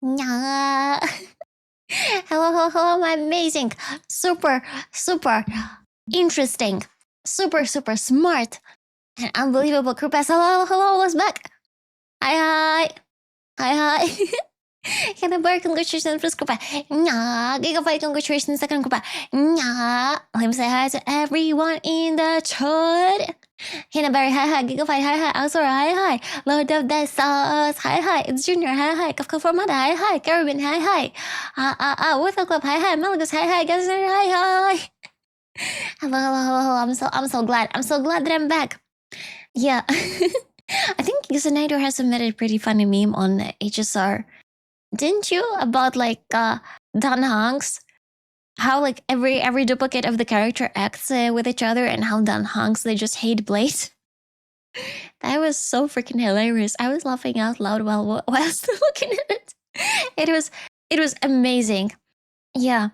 Nya. Hello, hello, hello, my amazing, super, super interesting, super smart, and unbelievable crew pass. Hello, hello, what's back? Hi, hi. Can I congratulations first group? Nya, Gigabyte congratulations second group. Nya. Let me say hi to everyone in the chat. Hinaberry, hi, Gigabyte, hi, Azura, hi, Lord of the Sauce, hi, it's Junior, hi, Kafka Formata, hi, Caribbean, hi, Water Club, hi, Malagus, hi, guys, hi. Hello, I'm so glad that I'm back. Yeah. I think Usenator has submitted a pretty funny meme on HSR. Didn't you? About like Don Hanks, how like every duplicate of the character acts with each other, and how Don Hanks they just hate Blade. That was so freaking hilarious. I was laughing out loud while still looking at it. It was amazing. Yeah.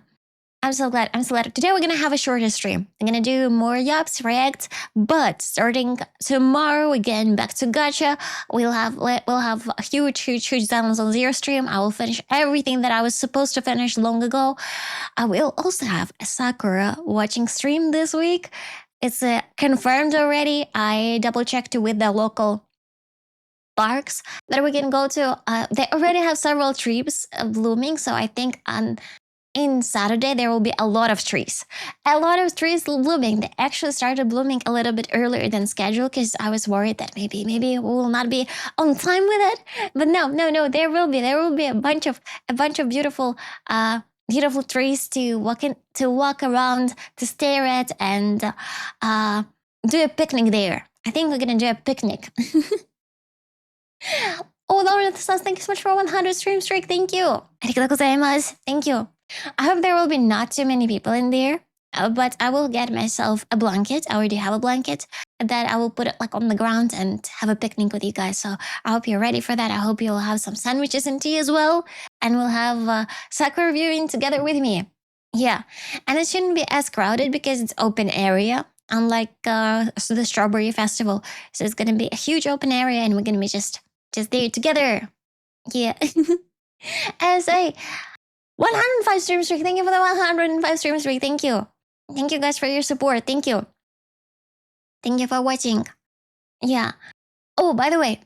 I'm so glad. Today we're gonna have a shorter stream. I'm gonna do more yapps, react, but starting tomorrow again, back to gacha. We'll have a huge Silence on Zero stream. I will finish everything that I was supposed to finish long ago. I will also have a Sakura watching stream this week. It's confirmed already. I double checked with the local parks that we can go to. They already have several trees blooming, so I think in Saturday there will be a lot of trees. A lot of trees blooming. They actually started blooming a little bit earlier than scheduled because I was worried that maybe we will not be on time with it. But no, there will be a bunch of beautiful beautiful trees to walk around, to stare at, and do a picnic there. I think we're gonna do a picnic. Oh, Laura the Suns, thank you so much for 100 stream streak. Thank you. Arigatou gozaimasu. Thank you. I hope there will be not too many people in there, but I will get myself a blanket. I already have a blanket that I will put it like on the ground and have a picnic with you guys. So I hope you're ready for that. I hope you'll have some sandwiches and tea as well. And we'll have Sakura viewing together with me. Yeah. And it shouldn't be as crowded because it's open area, unlike the Strawberry Festival. So it's going to be a huge open area and we're going to be just there together. Yeah. As a 105 stream streak. Thank you for the 105 stream streak. Thank you. Thank you guys for your support. Thank you. Thank you for watching. Yeah. Oh, by the way,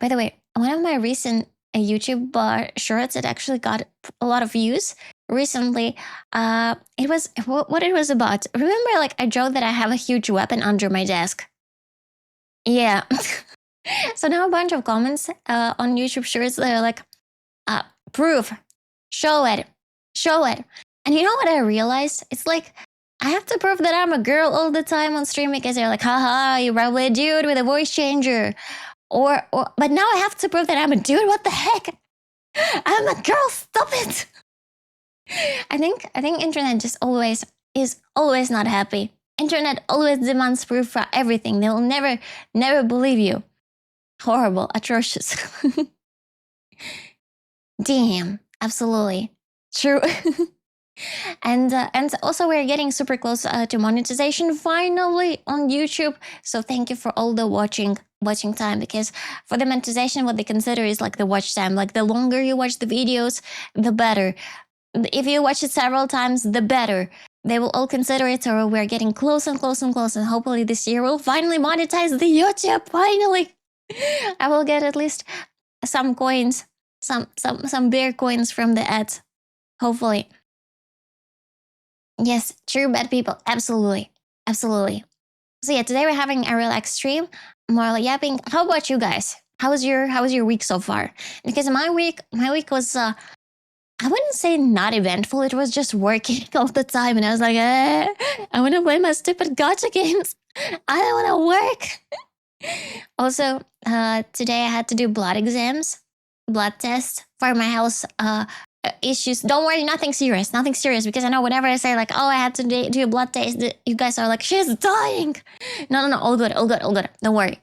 one of my recent YouTube shorts that actually got a lot of views recently. It was what it was about. Remember, like I joked that I have a huge weapon under my desk. Yeah. So now a bunch of comments on YouTube shorts that are like, proof, show it. And you know what I realized? It's like, I have to prove that I'm a girl all the time on stream because they're like, haha, you're probably a dude with a voice changer. But now I have to prove that I'm a dude. What the heck? I'm a girl. Stop it. I think internet just is always not happy. Internet always demands proof for everything. They will never believe you. Horrible, atrocious. Damn, absolutely. True. And also we're getting super close to monetization finally on YouTube. So thank you for all the watching time, because for the monetization, what they consider is like the watch time. Like the longer you watch the videos, the better. If you watch it several times, the better. They will all consider it. So we're getting close and hopefully this year we'll finally monetize the YouTube. Finally, I will get at least some coins, some bear coins from the ads. Hopefully. Yes, true bad people. Absolutely. So yeah, today we're having a relaxed stream, more like yapping. How about you guys? How was your week so far? Because my week was I wouldn't say not eventful. It was just working all the time, and I was like, I want to play my stupid gacha games. I don't want to work. Also, today I had to do blood tests for my health issues. Don't worry, nothing serious, because I know whenever I say like, oh, I had to do a blood test, you guys are like, she's dying. No, all good, don't worry.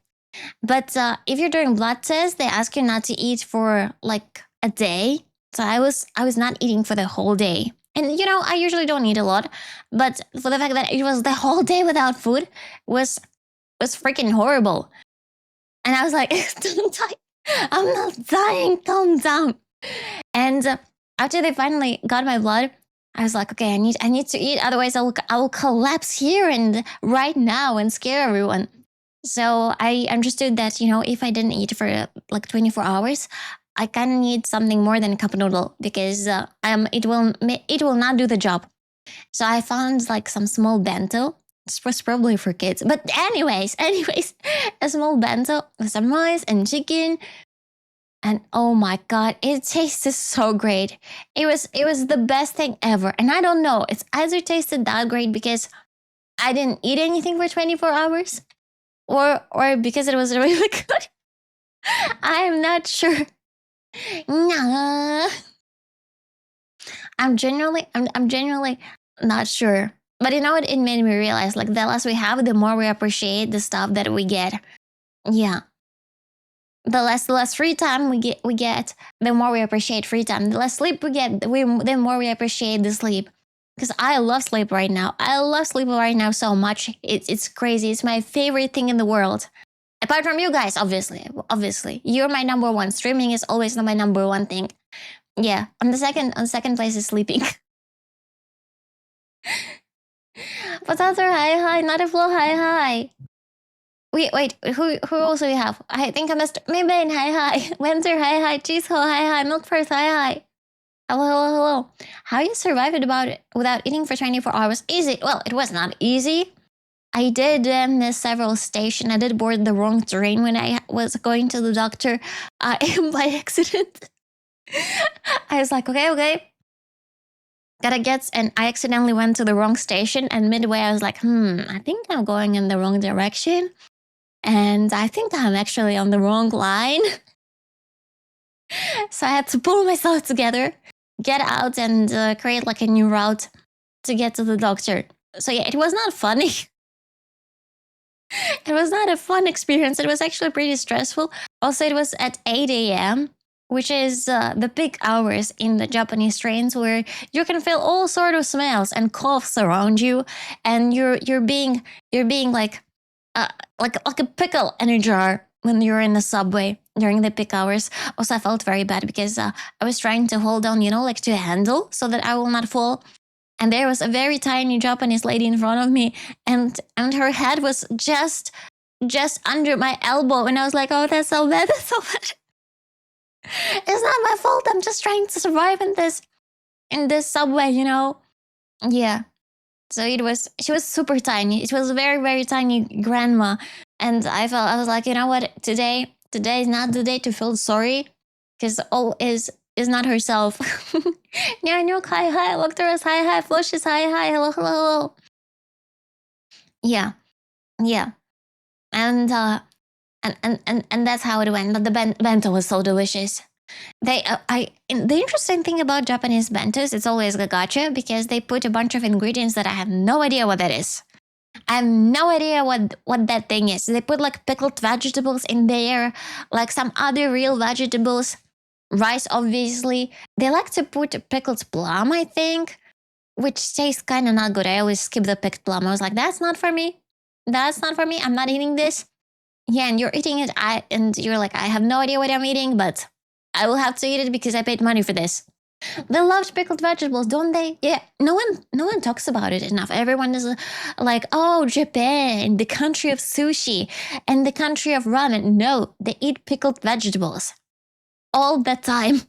But if you're doing blood tests, they ask you not to eat for like a day. So I was not eating for the whole day. And you know, I usually don't eat a lot, but for the fact that it was the whole day without food was freaking horrible. And I was like, don't die. I'm not dying, calm down. And after they finally got my blood, I was like, okay, I need to eat, otherwise I will collapse here and right now and scare everyone. So I understood that, you know, if I didn't eat for like 24 hours, I kind of need something more than a cup noodle because it will not do the job. So I found like some small bento. This was probably for kids, but anyways, a small bento with some rice and chicken. And oh my god, it tasted so great. It was the best thing ever. And I don't know, it's either tasted that great because I didn't eat anything for 24 hours or because it was really good. I'm not sure. Nah. I'm genuinely not sure. But you know what? It made me realize like the less we have, the more we appreciate the stuff that we get. Yeah. The less free time we get, the more we appreciate free time. The less sleep we get, the more we appreciate the sleep. Because I love sleep right now. I love sleep right now so much. It's crazy. It's my favorite thing in the world. Apart from you guys, obviously, you're my number one. Streaming is always my number one thing. Yeah, on the second place is sleeping. Potato, hi, not a flow, hi. Wait, who else do we have? I think I missed Maybane, hi. Winter, hi. Cheeseho, hi. Milk first, hi. Hello. How you survived without eating for 24 hours? Easy. Well, it was not easy. I did miss several stations. I did board the wrong train when I was going to the doctor by accident. I was like, okay. Gotta get, and I accidentally went to the wrong station. And midway, I was like, I think I'm going in the wrong direction. And I think I'm actually on the wrong line. So I had to pull myself together, get out, and create like a new route to get to the doctor. So yeah, it was not funny. It was not a fun experience. It was actually pretty stressful. Also, it was at 8 a.m., which is the peak hours in the Japanese trains where you can feel all sort of smells and coughs around you, and you're being like a pickle in a jar when you're in the subway during the peak hours. Also, I felt very bad because I was trying to hold on, like to a handle so that I will not fall. And there was a very tiny Japanese lady in front of me, and her head was just under my elbow, and I was like, "Oh, that's so bad. That's so bad. It's not my fault. I'm just trying to survive in this subway, Yeah. So she was super tiny. It was a very, very tiny grandma. And I was like, you know what? Today is not the day to feel sorry because all is not herself. Nyanyuk, hi, Luctorus, hi, Flushes, hi, hello. Yeah. And that's how it went. But the bento was so delicious. The interesting thing about Japanese bentos, it's always a gotcha because they put a bunch of ingredients that I have no idea what that is. I have no idea what that thing is. They put like pickled vegetables in there, like some other real vegetables, rice obviously. They like to put pickled plum, I think, which tastes kind of not good. I always skip the picked plum. I was like, that's not for me. I'm not eating this. Yeah, and you're eating it, and you're like, I have no idea what I'm eating, but I will have to eat it because I paid money for this. They love pickled vegetables, don't they? Yeah, no one talks about it enough. Everyone is like, oh, Japan, the country of sushi and the country of ramen. No, they eat pickled vegetables all the time.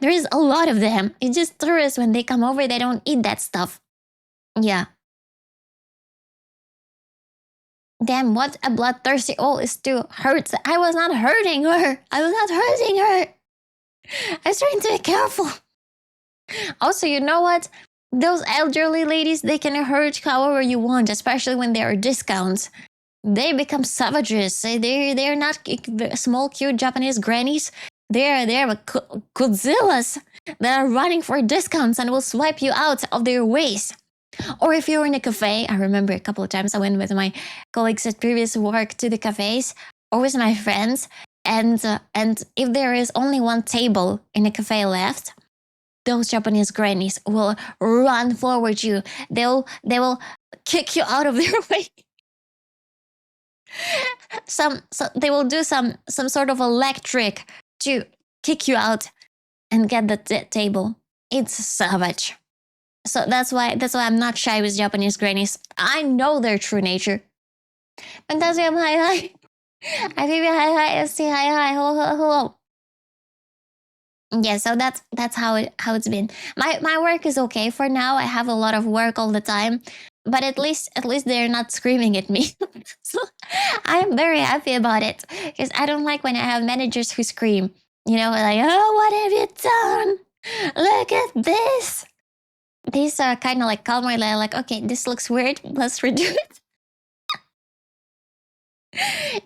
There is a lot of them. It's just tourists, when they come over, they don't eat that stuff. Yeah. Damn, what a bloodthirsty old is to hurt. I was not hurting her. I was trying to be careful. Also, you know what? Those elderly ladies, they can hurt however you want, especially when there are discounts. They become savages. They're not small, cute Japanese grannies. They're Godzillas that are running for discounts and will swipe you out of their ways. Or if you're in a cafe, I remember a couple of times I went with my colleagues at previous work to the cafes or with my friends, and if there is only one table in a cafe left, those Japanese grannies will run forward you. They will kick you out of their way. So they will do some sort of a leg trick to kick you out and get the table. It's savage. So that's why I'm not shy with Japanese grannies. I know their true nature. Fantastic, hi hi. Hi baby, hi hi. ST, hi hi. Hello hello hello. Yeah, so that's how it's been. My work is okay for now. I have a lot of work all the time, but at least they're not screaming at me. So I'm very happy about it because I don't like when I have managers who scream. You know, like, oh, what have you done? Look at this. These are kind of like calmer, like, okay, this looks weird. Let's redo it.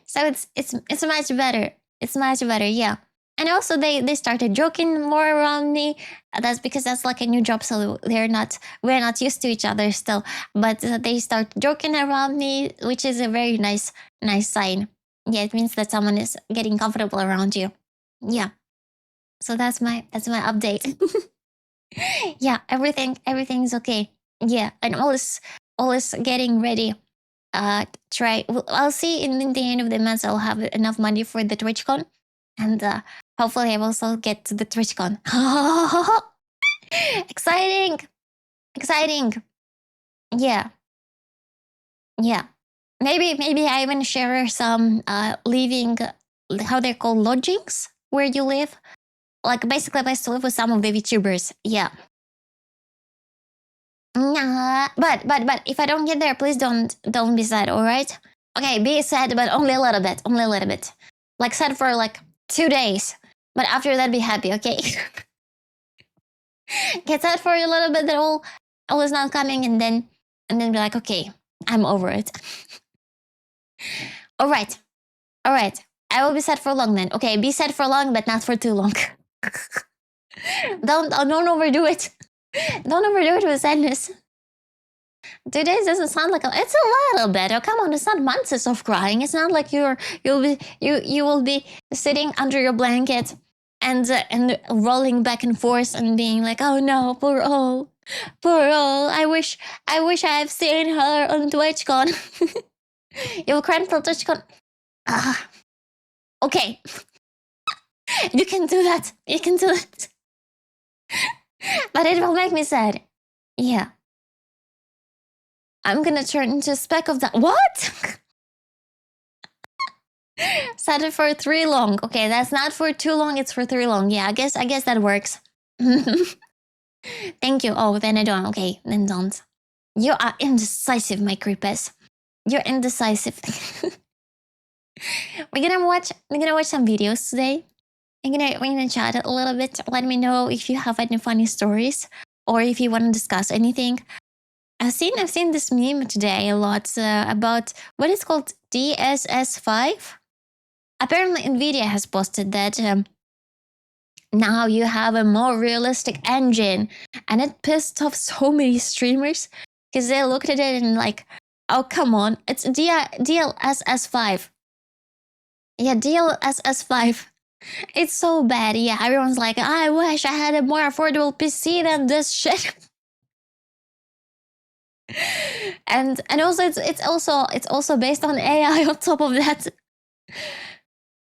So it's much better. It's much better, yeah. And also they started joking more around me. That's because that's like a new job, so we're not used to each other still. But they start joking around me, which is a very nice sign. Yeah, it means that someone is getting comfortable around you. Yeah. So that's my update. Yeah, everything's okay. Yeah, and all is getting ready. Try. Well, I'll see in the end of the month. I'll have enough money for the TwitchCon, and hopefully I will also get to the TwitchCon. Exciting, exciting. Yeah, yeah. Maybe I even share some living, how they're called, lodgings where you live. Like basically a place to live with some of the VTubers. Yeah. Nah, but if I don't get there, please don't be sad. All right? Okay, be sad, but only a little bit. Only a little bit. Like sad for like 2 days, but after that, be happy. Okay? Get sad for a little bit that all is not coming, and then be like, okay, I'm over it. All right, all right. I will be sad for long then. Okay, be sad for long, but not for too long. Don't overdo it. Don't overdo it with sadness. 2 days doesn't sound like it's a little bit. Oh, come on, it's not months of crying. It's not like you will be sitting under your blanket and rolling back and forth and being like, oh no, poor all. I wish I have seen her on TwitchCon. You will cry until TwitchCon. Ah, okay, you can do that. You can do that. But it will make me sad. Yeah. I'm gonna turn into a speck of that. What? Set it for 3 long. Okay, that's not for too long. It's for 3 long. Yeah, I guess that works. Thank you. Oh, then I don't. Okay, then don't. You are indecisive, my creepers. You're indecisive. We're gonna watch some videos today. We're gonna chat a little bit. Let me know if you have any funny stories or if you want to discuss anything. I've seen this meme today a lot about what is called DSS5. Apparently, Nvidia has posted that now you have a more realistic engine, and it pissed off so many streamers because they looked at it and like, oh come on, it's DLSS5. Yeah, DLSS5. It's so bad. Yeah, everyone's like, I wish I had a more affordable PC than this shit. and also it's also based on AI on top of that.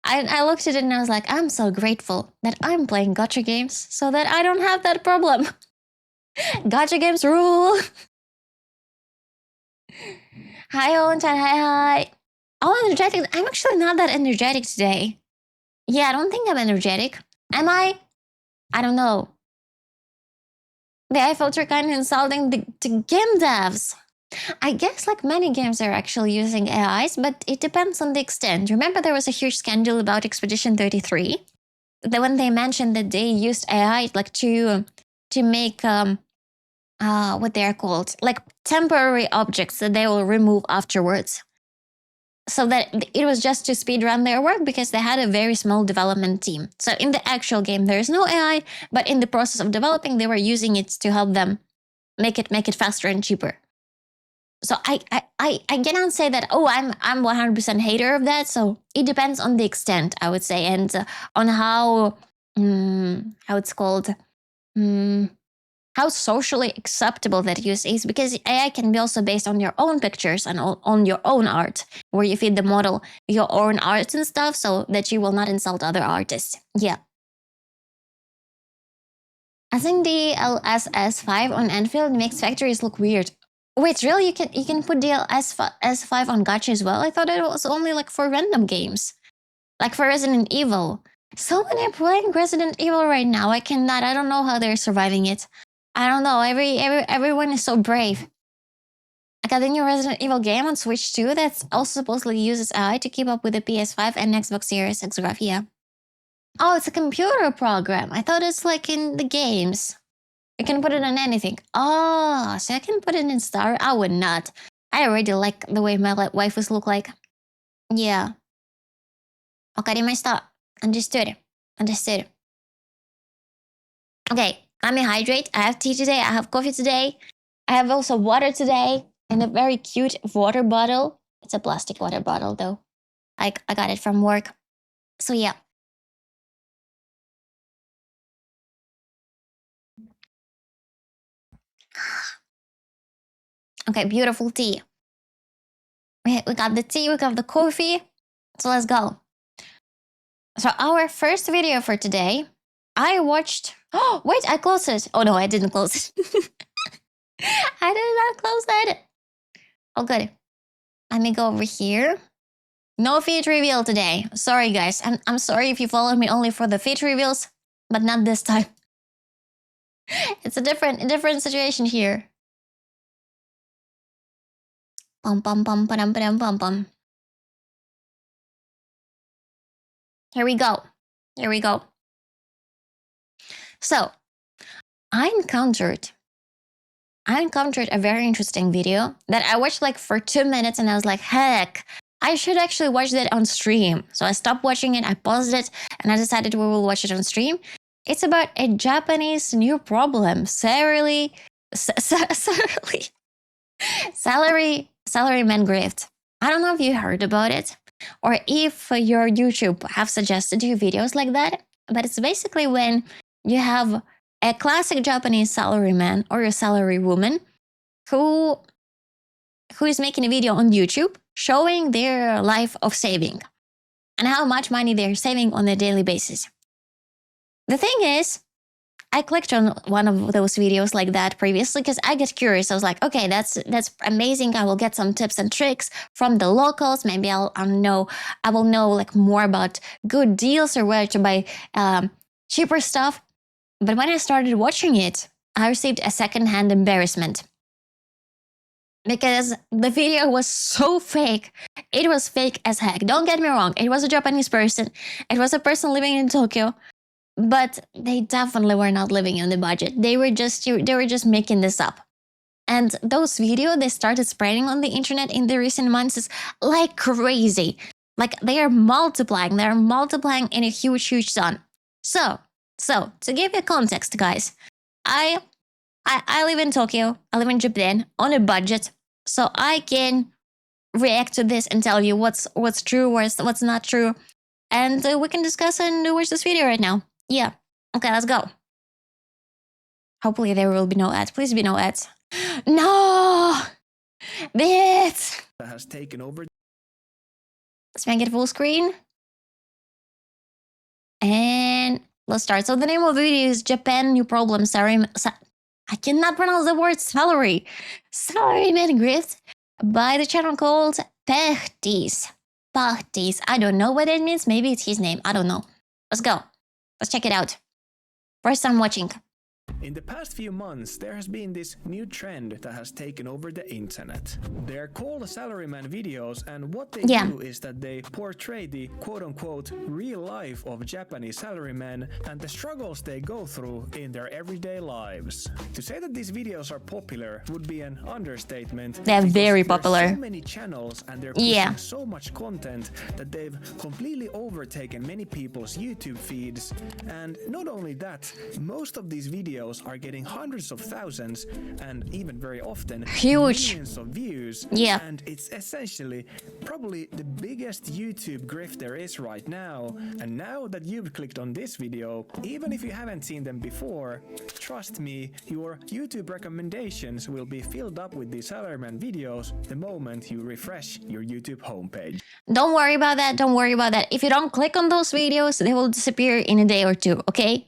I looked at it and I was like, I'm so grateful that I'm playing gacha games so that I don't have that problem. Gacha games rule. Hi, Owen-chan. Hi. Oh, energetic. I'm actually not that energetic today. Yeah, I don't think I'm energetic. Am I? I don't know. The AI filter kind of insulting the game devs. I guess like many games are actually using AIs, but it depends on the extent. Remember there was a huge scandal about Expedition 33? When they mentioned that they used AI like to make what they are called, like temporary objects that they will remove afterwards. So that it was just to speed run their work because they had a very small development team. So in the actual game there is no AI, but in the process of developing they were using it to help them make it faster and cheaper. So I cannot say that, oh, I'm 100% hater of that. So it depends on the extent, I would say, and on how it's called, how socially acceptable that use is, because AI can be also based on your own pictures and on your own art, where you feed the model your own art and stuff so that you will not insult other artists. Yeah. I think the LSS5 on Enfield makes factories look weird. Wait, really? You can put the LSS5 on gacha as well? I thought it was only like for random games, like for Resident Evil. So many are playing Resident Evil right now. I cannot. I don't know how they're surviving it. I don't know. Everyone is so brave. I got the new Resident Evil game on Switch too. That's also supposedly uses AI to keep up with the PS5 and Xbox Series X graphics. Oh, it's a computer program. I thought it's like in the games. You can put it on anything. Oh, so I can put it in Star? I would not. I already like the way my waifus look like. Yeah. Wakarimashita. Understood. Understood. Okay, let me hydrate. I have tea today. I have coffee today. I have also water today in a very cute water bottle. It's a plastic water bottle though. I got it from work. So yeah. Okay, beautiful tea. We got the tea, we got the coffee. So let's go. So our first video for today, I watched... Oh, wait, I closed it. Oh no, I didn't close it. I did not close it. Oh, good. Let me go over here. No feed reveal today. Sorry, guys. I'm sorry if you followed me only for the feed reveals, but not this time. It's a different situation here. Pum pum pum pum pum pum pum. Here we go. Here we go. So, I encountered a very interesting video that I watched like for 2 minutes and I was like, heck, I should actually watch that on stream. So I stopped watching it, I paused it, and I decided we will watch it on stream. It's about a Japanese new problem, salaryman grift. I don't know if you heard about it or if your YouTube have suggested you videos like that, but it's basically when you have a classic Japanese salaryman or a salary woman who is making a video on YouTube showing their life of saving and how much money they're saving on a daily basis. The thing is, I clicked on one of those videos like that previously because I get curious. I was like, okay, that's amazing. I will get some tips and tricks from the locals. Maybe I will know like more about good deals or where to buy cheaper stuff. But when I started watching it, I received a secondhand embarrassment because the video was so fake. It was fake as heck. Don't get me wrong. It was a Japanese person. It was a person living in Tokyo. But they definitely were not living on the budget. They were just making this up. And those videos, they started spreading on the internet in the recent months like crazy. Like they are multiplying. They're multiplying in a huge sum. So to give you context, guys, I live in Tokyo. I live in Japan on a budget. So I can react to this and tell you what's true, what's not true. And we can discuss and watch this video right now. Yeah. Okay, let's go. Hopefully there will be no ads. Please be no ads. No! This has taken over. Let's make it full screen. And let's start. So the name of the video is Japan New Problem. I cannot pronounce the word salary. Salaryman grift by the channel called Pechtis. I don't know what it means. Maybe it's his name. I don't know. Let's go. Let's check it out. First time watching. In the past few months, there has been this new trend that has taken over the internet. They're called salaryman videos, and what they do is that they portray the quote-unquote real life of Japanese salarymen and the struggles they go through in their everyday lives. To say that these videos are popular would be an understatement. They're very popular. There's so many channels and they're pushing so much content that they've completely overtaken many people's YouTube feeds. And not only that, most of these videos are getting hundreds of thousands and even very often millions of views. And it's essentially probably the biggest YouTube grift there is right now. And now that you've clicked on this video, even if you haven't seen them before, trust me, your YouTube recommendations will be filled up with these salaryman videos the moment you refresh your YouTube homepage. Don't worry about that. Don't worry about that. If you don't click on those videos, they will disappear in a day or two. Okay?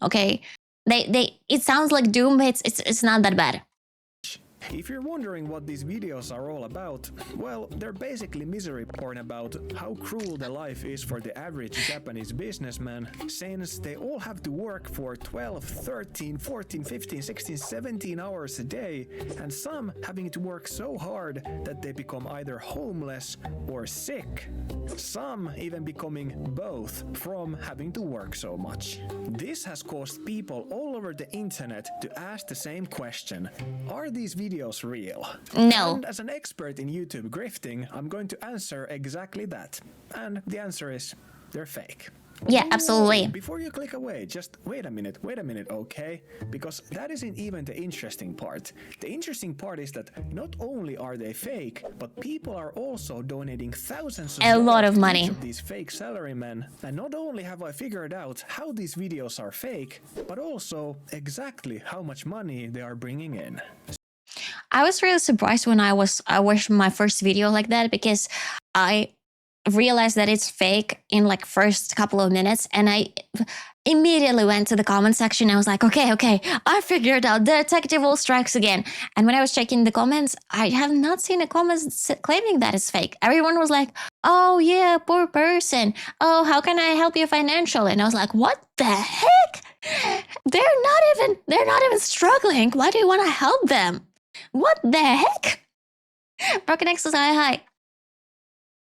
It sounds like doom, but it's not that bad. If you're wondering what these videos are all about, well, they're basically misery porn about how cruel the life is for the average Japanese businessman, since they all have to work for 12, 13, 14, 15, 16, 17 hours a day, and some having to work so hard that they become either homeless or sick. Some even becoming both from having to work so much. This has caused people all over the internet to ask the same question: are these videos real? No. And as an expert in YouTube grifting, I'm going to answer exactly that. And the answer is, they're fake. Yeah, absolutely. Before you click away, just wait a minute, okay? Because that isn't even the interesting part. The interesting part is that not only are they fake, but people are also donating thousands of A lot of dollars to money. each of these fake salarymen. And not only have I figured out how these videos are fake, but also exactly how much money they are bringing in. I was really surprised when I watched my first video like that, because I realized that it's fake in like first couple of minutes, and I immediately went to the comment section. I was like, okay, I figured out the detective will strikes again. And when I was checking the comments, I have not seen a comment claiming that it's fake. Everyone was like, oh yeah, poor person, oh, how can I help you financially? And I was like, what the heck? They're not even struggling. Why do you want to help them? What the heck? Broken X says hi.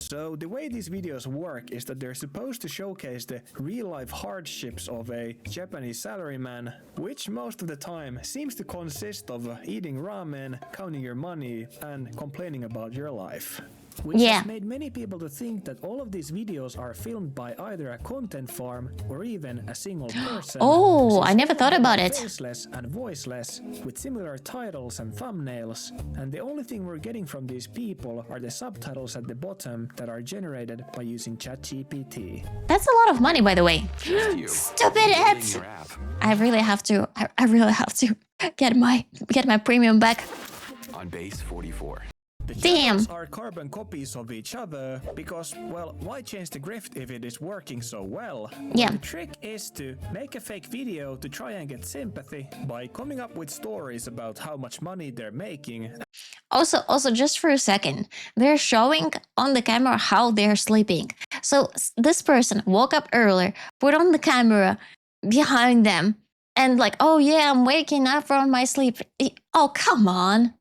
So the way these videos work is that they're supposed to showcase the real-life hardships of a Japanese salaryman, which most of the time seems to consist of eating ramen, counting your money, and complaining about your life. Which has made many people to think that all of these videos are filmed by either a content farm or even a single person. Oh, I never thought about it. Faceless and voiceless, with similar titles and thumbnails, and the only thing we're getting from these people are the subtitles at the bottom that are generated by using ChatGPT. That's a lot of money, by the way. Stupid ads! I really have to get my premium back. On base 44. The Damn. channels are carbon copies of each other because, well, why change the grift if it is working so well? Yeah. The trick is to make a fake video to try and get sympathy by coming up with stories about how much money they're making. Also, just for a second, they're showing on the camera how they're sleeping. So this person woke up earlier, put on the camera behind them, and like, oh yeah, I'm waking up from my sleep. Oh, come on.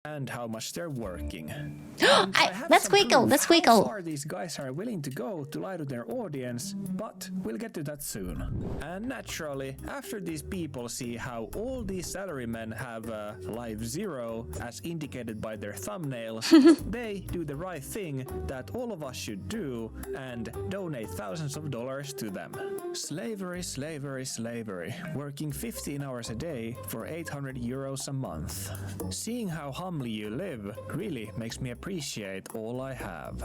And how much they're working. That's Squeakle, that's How Squeakle. far these guys are willing to go to lie to their audience, but we'll get to that soon. And naturally, after these people see how all these salarymen have live zero, as indicated by their thumbnails, they do the right thing that all of us should do and donate thousands of dollars to them. Slavery, slavery, slavery. Working 15 hours a day for 800 euros a month. Seeing how humbly you live really makes me appreciate all I have.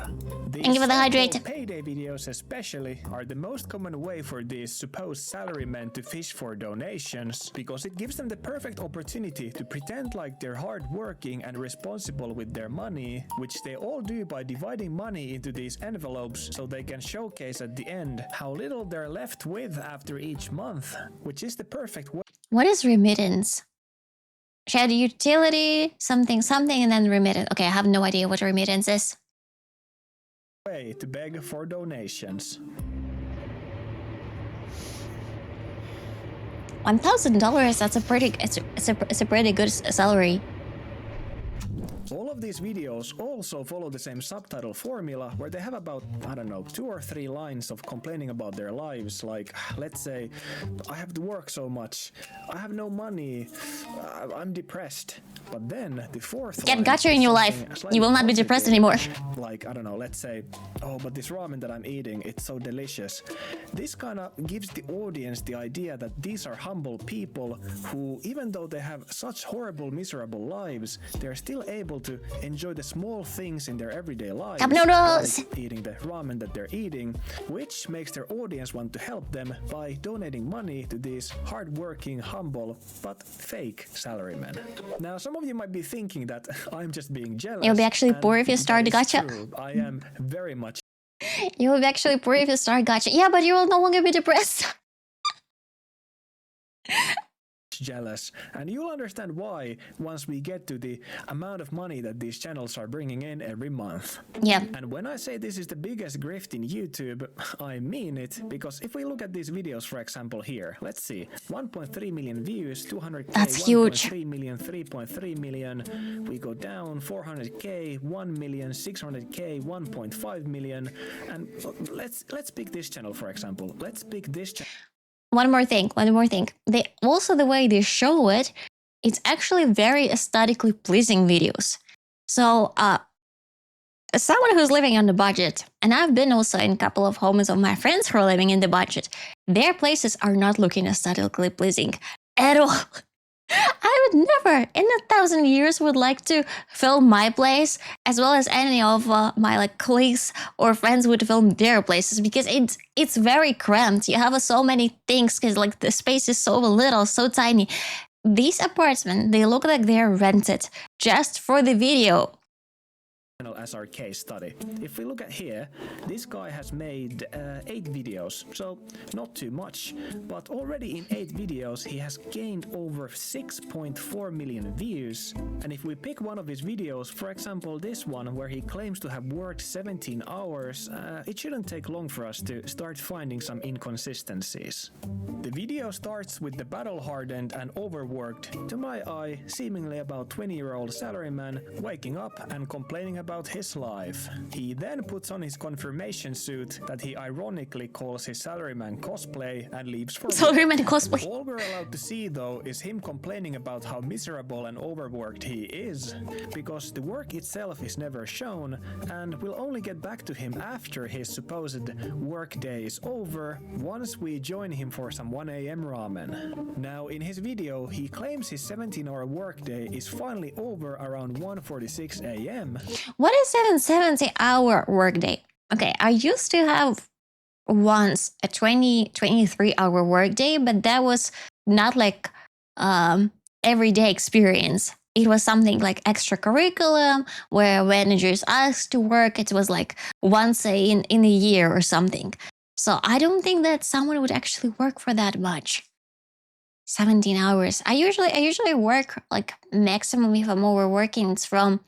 These Thank you for the hydrate. so-called payday videos especially are the most common way for these supposed salarymen to fish for donations, because it gives them the perfect opportunity to pretend like they're hardworking and responsible with their money, which they all do by dividing money into these envelopes so they can showcase at the end how little they're left with after each month, which is the perfect way. What is remittance? Shared utility, something, and then remittance. Okay, I have no idea what remittance is. To beg for donations. $1,000. That's a pretty. It's a pretty good salary. All of these videos also follow the same subtitle formula, where they have about, I don't know, 2 or 3 lines of complaining about their lives, like, let's say, I have to work so much, I have no money, I'm depressed. But then the fourth Get line gotcha is in your life. something slightly You will not be positive. depressed anymore. Like, I don't know, let's say, oh, but this ramen that I'm eating, it's so delicious. This kind of gives the audience the idea that these are humble people who, even though they have such horrible, miserable lives, they're still able to enjoy the small things in their everyday lives, Cup noodles. like eating the ramen that they're eating, which makes their audience want to help them by donating money to these hardworking, humble, but fake salarymen. Now, some of you might be thinking that I'm just being jealous. You'll be actually and poor if you start that the is gacha. true. I am very much. You will be actually poor if you start gacha. Yeah, but you will no longer be depressed. jealous, and you'll understand why once we get to the amount of money that these channels are bringing in every month. Yeah. And when I say this is the biggest grift in YouTube, I mean it, because if we look at these videos, for example, here, let's see, 1.3 million views, 200k, That's huge. 1.3 million, 3.3 million, we go down, 400k, 1 million, 600k, 1.5 million, and let's pick this channel, for example. Let's pick this channel. One more thing. They also, the way they show it, it's actually very aesthetically pleasing videos. So, as someone who's living on the budget, and I've been also in a couple of homes of my friends who are living in the budget, their places are not looking aesthetically pleasing at all. I would never in 1,000 years would like to film my place as well as any of my colleagues or friends would film their places, because it's very cramped. You have so many things because the space is so little, so tiny. These apartments, they look like they're rented just for the video. As our case study. If we look at here, this guy has made 8 videos, so not too much, but already in 8 videos he has gained over 6.4 million views. And if we pick one of his videos, for example this one where he claims to have worked 17 hours, it shouldn't take long for us to start finding some inconsistencies. The video starts with the battle-hardened and overworked, to my eye, seemingly about 20-year-old salaryman waking up and complaining about his life. He then puts on his confirmation suit that he ironically calls his salaryman cosplay and leaves for work. Salaryman cosplay. All we're allowed to see though is him complaining about how miserable and overworked he is, because the work itself is never shown, and we'll only get back to him after his supposed work day is over, once we join him for some 1 a.m. ramen. Now in his video he claims his 17-hour workday is finally over around 1:46 a.m. What is 770-hour workday? Okay, I used to have once a 23-hour workday, but that was not everyday experience. It was something like extracurriculum where managers asked to work. It was once in a year or something. So I don't think that someone would actually work for that much. 17 hours. I usually work maximum, if I'm overworking, it's around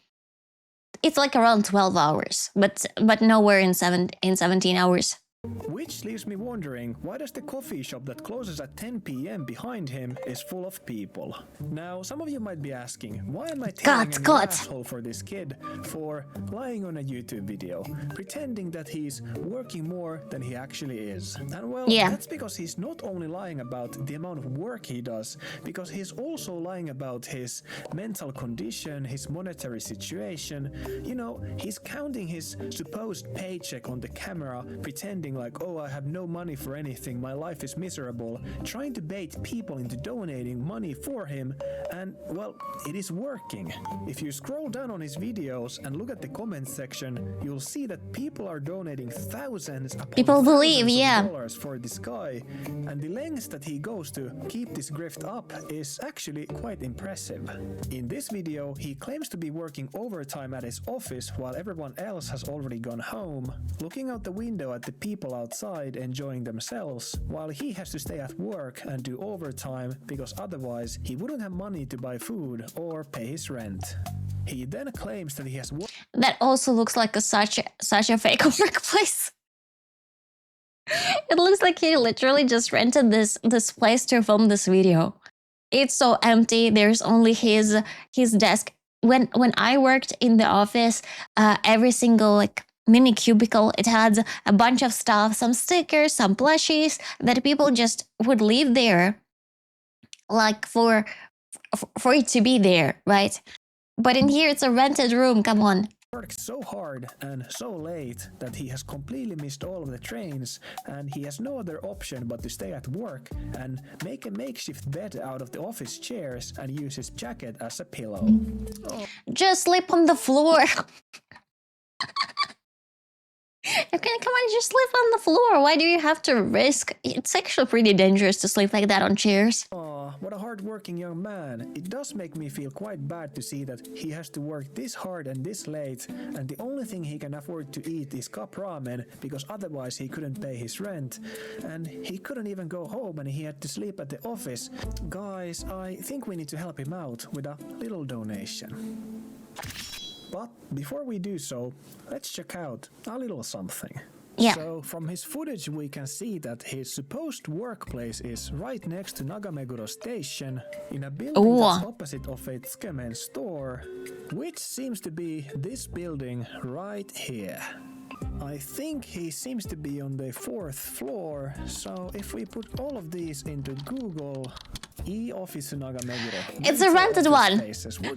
12 hours, but nowhere in 17 hours. Which leaves me wondering, why does the coffee shop that closes at 10 p.m. behind him is full of people? Now, some of you might be asking, why am I taking an asshole for this kid for lying on a YouTube video, pretending that he's working more than he actually is? And well, that's because he's not only lying about the amount of work he does, because he's also lying about his mental condition, his monetary situation. You know, he's counting his supposed paycheck on the camera, pretending oh, I have no money for anything, my life is miserable, trying to bait people into donating money for him, and well, it is working. If you scroll down on his videos and look at the comment section, you'll see that people are donating thousands upon thousands of dollars for this guy, and the lengths that he goes to keep this grift up is actually quite impressive. In this video, he claims to be working overtime at his office while everyone else has already gone home, looking out the window at the people outside enjoying themselves, while he has to stay at work and do overtime because otherwise he wouldn't have money to buy food or pay his rent. He then claims that he has That also looks like such a fake workplace. It looks like he literally just rented this place to film this video. It's so empty. There's only his desk. When I worked in the office, every single mini cubicle, it had a bunch of stuff, some stickers, some plushies that people just would leave there for it to be there, right? But in here it's a rented room, come on. Worked so hard and so late that he has completely missed all of the trains, and he has no other option but to stay at work and make a makeshift bed out of the office chairs and use his jacket as a pillow. Just sleep on the floor. Okay, come on, just sleep on the floor. Why do you have to risk? It's actually pretty dangerous to sleep like that on chairs. what a hard-working young man. It does make me feel quite bad to see that he has to work this hard and this late, and the only thing he can afford to eat is cup ramen, because otherwise he couldn't pay his rent, and he couldn't even go home and he had to sleep at the office. Guys, I think we need to help him out with a little donation. But before we do so, let's check out a little something. Yeah. So from his footage we can see that his supposed workplace is right next to Nagameguro station in a building that's opposite of a Tsukemen store, which seems to be this building right here. I think he seems to be on the 4th floor, so if we put all of these into Google, E-Office Nagameguro. It's a rented one.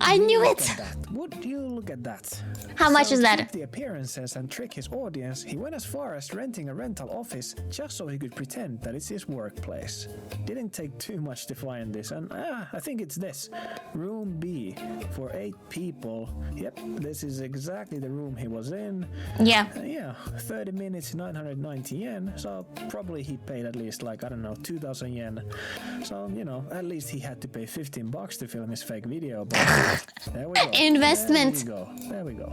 I knew it. Would you look at that? How much is that? To keep the appearances and trick his audience, he went as far as renting a rental office just so he could pretend that it's his workplace. Didn't take too much to find this, and I think it's this. Room B for 8 people. Yep, this is exactly the room he was in. Yeah. Yeah, 30 minutes, 990 yen. So probably he paid at least like, I don't know, 2,000 yen. So, you know, at least he had to pay $15 to film his fake video. But there we go. Investment. There we go.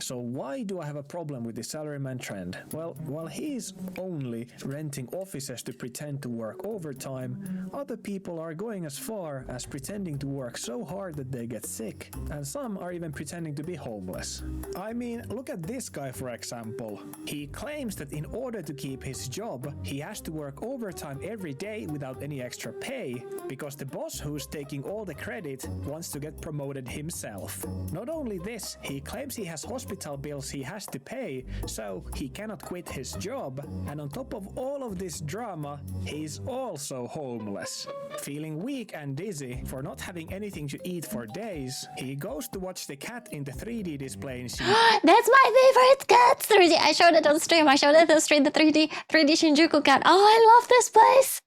So why do I have a problem with the salaryman trend? Well, while he's only renting offices to pretend to work overtime, other people are going as far as pretending to work so hard that they get sick, and some are even pretending to be homeless. I mean, look at this guy for example. He claims that in order to keep his job, he has to work overtime every day without any extra pay, because the boss who's taking all the credit wants to get promoted himself. Not only this, he claims he has hospital bills he has to pay, so he cannot quit his job, and on top of all of this drama, he's also homeless. Feeling weak and dizzy for not having anything to eat for days, he goes to watch the cat in the 3D display and she... That's my favorite cat! 3D. I showed it on stream. The 3D Shinjuku cat. Oh, I love this place!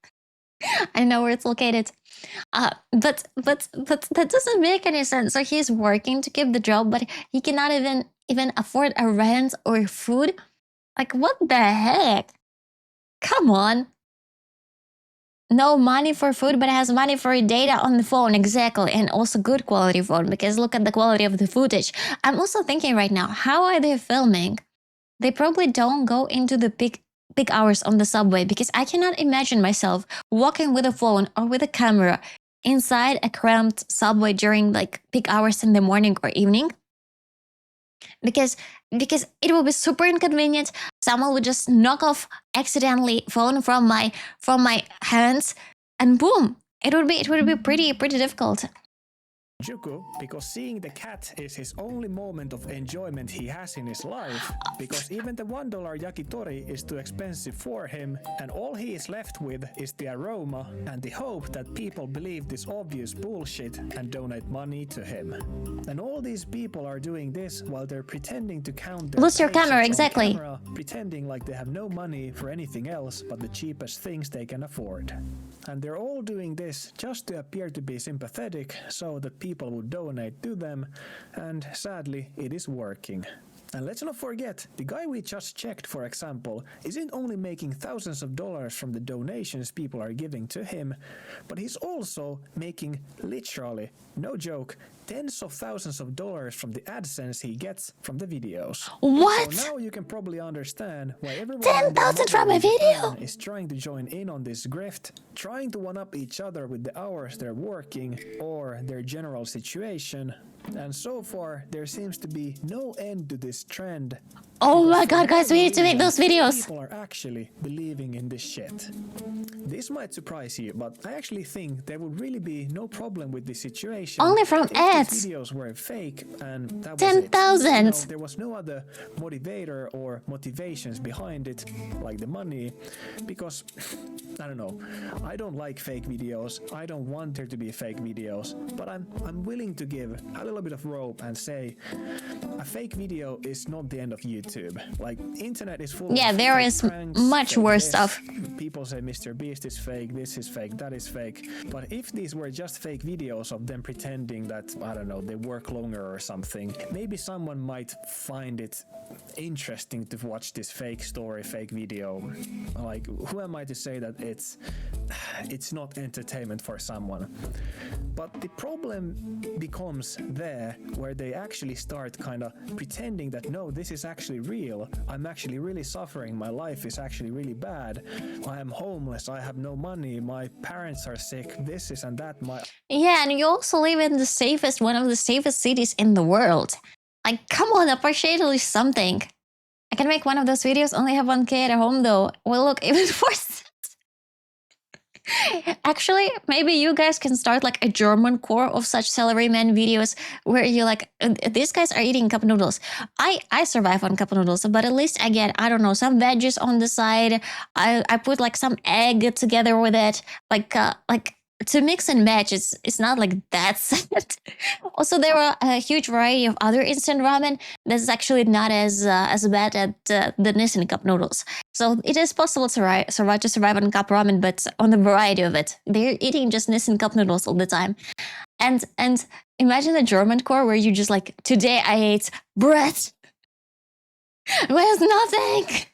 I know where it's located. But that doesn't make any sense. So he's working to keep the job, but he cannot even afford a rent or food. Like, what the heck? Come on. No money for food, but has money for data on the phone. Exactly. And also good quality phone, because look at the quality of the footage. I'm also thinking right now, how are they filming? They probably don't go into the big hours on the subway, because I cannot imagine myself walking with a phone or with a camera inside a cramped subway during like peak hours in the morning or evening. Because it will be super inconvenient. Someone would just knock off accidentally phone from my hands, and boom, it would be pretty difficult. Juku, because seeing the cat is his only moment of enjoyment he has in his life, because even the $1 yakitori is too expensive for him, and all he is left with is the aroma and the hope that people believe this obvious bullshit and donate money to him. And all these people are doing this while they're pretending to count their lose your camera, paychecks exactly. on camera, pretending like they have no money for anything else but the cheapest things they can afford. And they're all doing this just to appear to be sympathetic, so that people would donate to them, and sadly it is working. And let's not forget, the guy we just checked, for example, isn't only making thousands of dollars from the donations people are giving to him, but he's also making literally, no joke, tens of thousands of dollars from the AdSense he gets from the videos. What? So now you can probably understand why everyone 10,000 from a video is trying to join in on this grift, trying to one-up each other with the hours they're working or their general situation. And so far, there seems to be no end to this trend. Oh my god, guys, we need to make those videos. People are actually believing in this shit. This might surprise you, but I actually think there would really be no problem with this situation. Only from if ads. these videos were fake and that was 10,000. it. There was no other motivator or motivations behind it, like the money, because I don't know. I don't like fake videos. I don't want there to be fake videos, but I'm willing to give a little a bit of rope and say a fake video is not the end of YouTube. Like, internet is full of there fake is pranks, much fake worse this. stuff. People say Mr. Beast is fake, this is fake, that is fake. But if these were just fake videos of them pretending that, I don't know, they work longer or something, maybe someone might find it interesting to watch this fake story, fake video. Like, who am I to say that it's not entertainment for someone? But the problem becomes there where they actually start kind of pretending that no, this is actually real. I'm actually really suffering. My life is actually really bad. I am homeless. I have no money. My parents are sick. This is and that. Yeah, and you also live in one of the safest cities in the world. Like, come on, appreciate at least something. I can make one of those videos, only have 1K at home though. Will look even worse. Actually, maybe you guys can start like a German core of such salaryman videos where you like, these guys are eating cup noodles. I survive on cup noodles, but at least I get, I don't know, some veggies on the side. I put like some egg together with it. Like to mix and match, it's not like that sad. Also, there are a huge variety of other instant ramen that's actually not as bad as the Nissan cup noodles. So it is possible to survive on cup ramen, but on the variety of it. They're eating just Nissan cup noodles all the time. And imagine a German core where you just like, today I ate bread with nothing.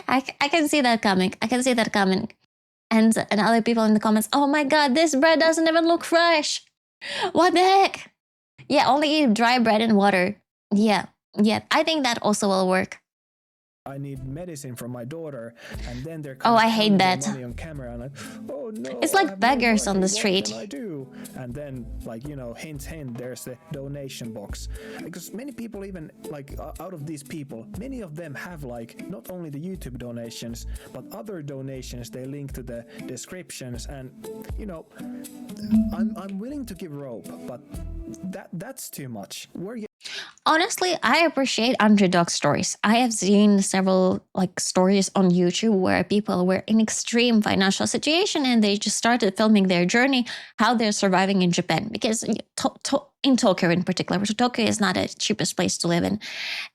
I can see that coming. I can see that coming. And other people in the comments, oh my god, this bread doesn't even look fresh. What the heck? Yeah, only eat dry bread and water. Yeah, I think that also will work. I need medicine for my daughter, and then they're I hate that. money on camera, and like, oh no, it's like beggars on the street. What can I do? And then, like, you know, hint, there's the donation box, because many people, even like out of these people, many of them have like not only the YouTube donations but other donations. They link to the descriptions, and you know, I'm willing to give rope, but that's too much. Honestly, I appreciate underdog stories. I have seen several like stories on YouTube where people were in extreme financial situation and they just started filming their journey, how they're surviving in Japan. Because in Tokyo in particular, Tokyo is not the cheapest place to live in.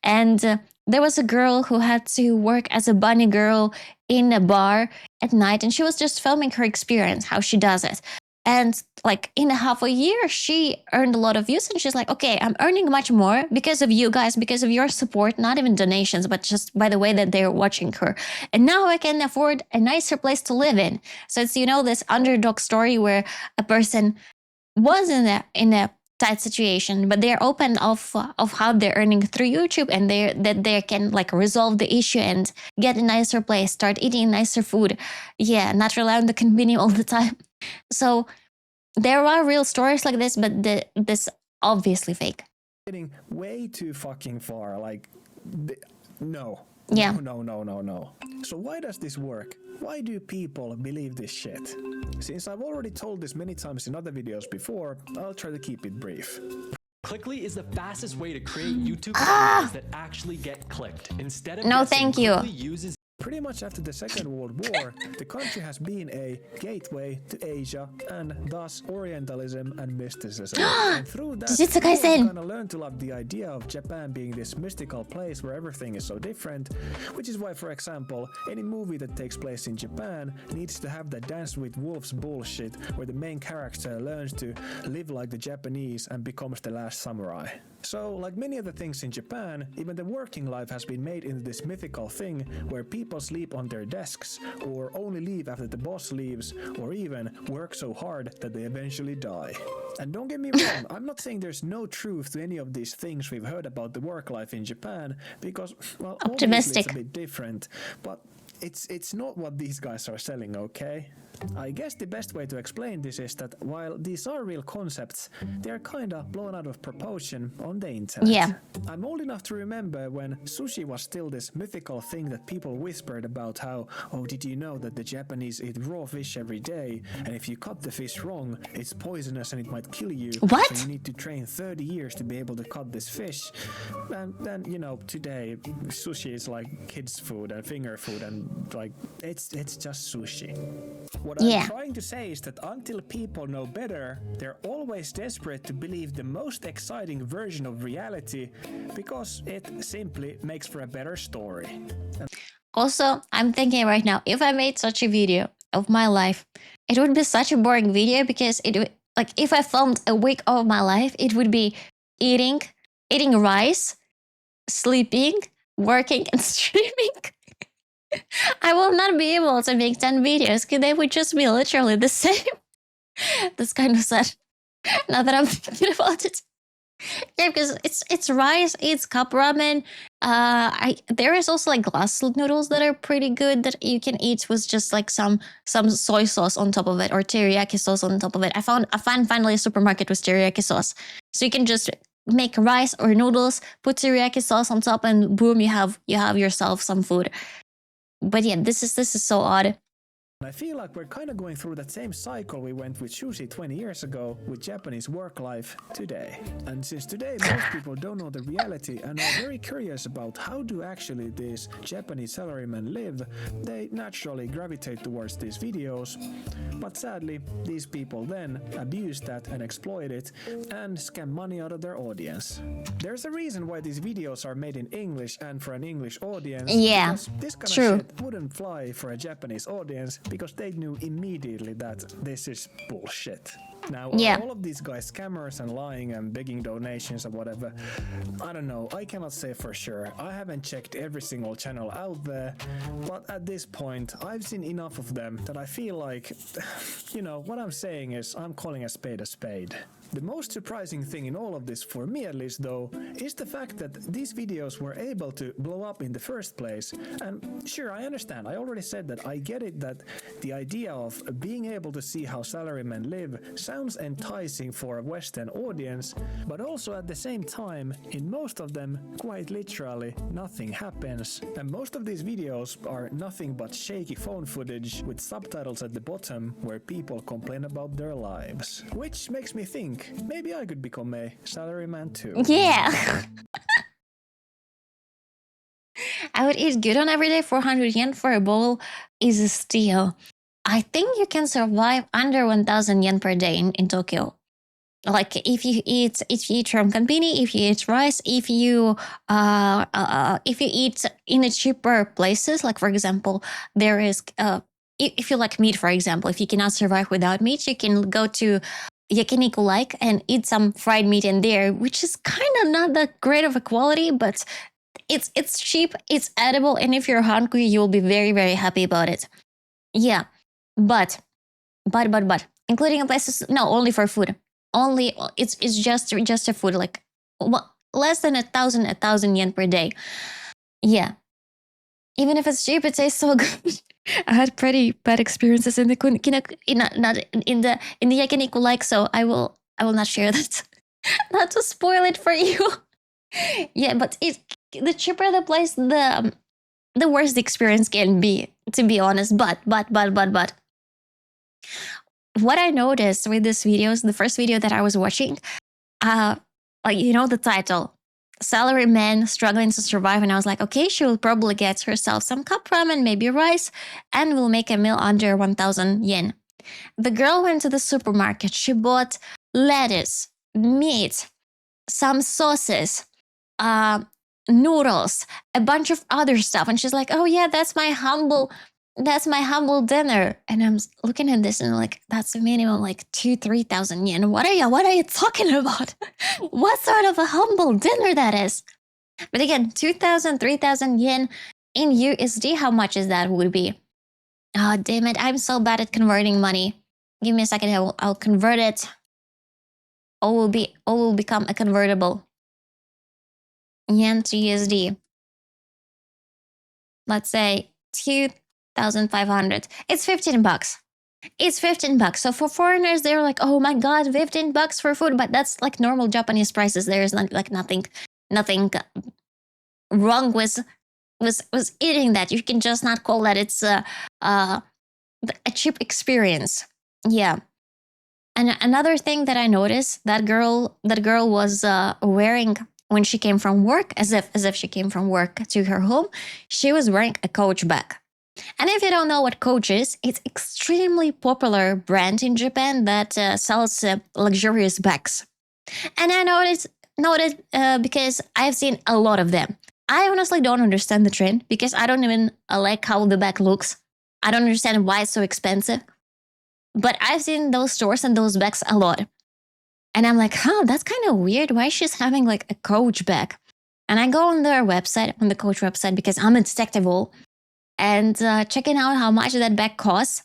And there was a girl who had to work as a bunny girl in a bar at night, and she was just filming her experience, how she does it. And like in a half a year, she earned a lot of views, and she's like, okay, I'm earning much more because of you guys, because of your support, not even donations, but just by the way that they're watching her. And now I can afford a nicer place to live in. So it's, you know, this underdog story where a person was in a tight situation, but they're open of how they're earning through YouTube, and they can like resolve the issue and get a nicer place, start eating nicer food. Yeah, not rely on the convenience all the time. So there are real stories like this, but this obviously fake. Getting way too fucking far. Like, no. Yeah. No. So why does this work? Why do people believe this shit? Since I've already told this many times in other videos before, I'll try to keep it brief. Clickly is the fastest way to create YouTube videos that actually get clicked. Instead of no, thank you. Pretty much after the Second World War, the country has been a gateway to Asia and thus Orientalism and mysticism. And through that, people kind of learned to love the idea of Japan being this mystical place where everything is so different, which is why, for example, any movie that takes place in Japan needs to have that Dance with Wolves bullshit where the main character learns to live like the Japanese and becomes the last samurai. So, like many other things in Japan, even the working life has been made into this mythical thing where people sleep on their desks, or only leave after the boss leaves, or even work so hard that they eventually die. And don't get me wrong, I'm not saying there's no truth to any of these things we've heard about the work life in Japan, because, well, obviously it's a bit different, but it's not what these guys are selling, okay? I guess the best way to explain this is that while these are real concepts, they're kinda blown out of proportion on the internet. Yeah. I'm old enough to remember when sushi was still this mythical thing that people whispered about how, oh, did you know that the Japanese eat raw fish every day, and if you cut the fish wrong, it's poisonous and it might kill you. What? So you need to train 30 years to be able to cut this fish. And then, you know, today, sushi is like kids' food and finger food, and like, it's just sushi. What I'm trying to say is that until people know better, they're always desperate to believe the most exciting version of reality because it simply makes for a better story. Also, I'm thinking right now, if I made such a video of my life, it would be such a boring video because it would, like, if I filmed a week of my life, it would be eating rice, sleeping, working, and streaming. I will not be able to make 10 videos because they would just be literally the same. That's kind of sad. Now that I'm thinking about it. Yeah, because it's rice, it's cup ramen. There is also like glass noodles that are pretty good that you can eat with just like some soy sauce on top of it or teriyaki sauce on top of it. I found finally a supermarket with teriyaki sauce, so you can just make rice or noodles, put teriyaki sauce on top, and boom, you have yourself some food. But yeah, this is so odd. I feel like we're kind of going through that same cycle we went with sushi 20 years ago with Japanese work life today. And since today most people don't know the reality and are very curious about how do actually these Japanese salarymen live, they naturally gravitate towards these videos. But sadly, these people then abuse that and exploit it and scam money out of their audience. There's a reason why these videos are made in English and for an English audience. Yeah, because this kind true. of shit wouldn't fly for a Japanese audience because they knew immediately that this is bullshit. Now, are all of these guys scammers and lying and begging donations or whatever? I don't know. I cannot say for sure. I haven't checked every single channel out there, but at this point, I've seen enough of them that I feel like, you know, what I'm saying is I'm calling a spade a spade. The most surprising thing in all of this, for me at least though, is the fact that these videos were able to blow up in the first place. And sure, I understand. I already said that I get it that the idea of being able to see how salarymen live sounds enticing for a Western audience, but also at the same time, in most of them, quite literally, nothing happens. And most of these videos are nothing but shaky phone footage with subtitles at the bottom where people complain about their lives. Which makes me think, maybe I could become a salaryman too. Yeah. I would eat gyudon every day. 400 yen for a bowl is a steal. I think you can survive under 1,000 yen per day in Tokyo. Like if you eat from konbini, if you eat rice, if you eat in a cheaper places, like for example, there is if you like meat, for example, if you cannot survive without meat, you can go to yakiniku like and eat some fried meat in there, which is kind of not that great of a quality, but it's cheap, it's edible, and if you're hungry, you'll be very, very happy about it. Yeah, but including places, no, only for food. Only it's just a food, like less than 1,000 yen per day. Yeah, even if it's cheap, it tastes so good. I had pretty bad experiences in the not in the yakiniku like, so I will not share that. Not to spoil it for you. Yeah, but the cheaper the place, the worse the experience can be, to be honest. But what I noticed with this video is the first video that I was watching, like, you know, the title, Salaryman Struggling to Survive, and I was like, okay, she will probably get herself some cup ramen, maybe rice, and will make a meal under 1,000 yen. The girl went to the supermarket. She bought lettuce, meat, some sauces, noodles, a bunch of other stuff, and she's like, oh yeah, that's my humble dinner. And I'm looking at this and I'm like, that's a minimum like 2,000-3,000 yen. What are you talking about? What sort of a humble dinner that is? But again, 2,000-3,000 yen in USD, how much is that would be? Oh, damn it, I'm so bad at converting money. Give me a second, I'll convert it. All will become a convertible. Yen to USD. Let's say 2,500. It's $15. It's $15. So for foreigners, they're like, oh my god, $15 for food. But that's like normal Japanese prices. There is like nothing wrong with eating that. You can just not call that it's a cheap experience. Yeah. And another thing that I noticed, that girl was wearing, when she came from work, as if she came from work to her home, she was wearing a Coach bag. And if you don't know what Coach is, it's extremely popular brand in Japan that sells luxurious bags. And I noticed because I've seen a lot of them. I honestly don't understand the trend because I don't even like how the bag looks. I don't understand why it's so expensive. But I've seen those stores and those bags a lot. And I'm like, that's kind of weird. Why she's having like a Coach bag? And I go on their website, on the Coach website, because I'm a detective all, and checking out how much that bag costs.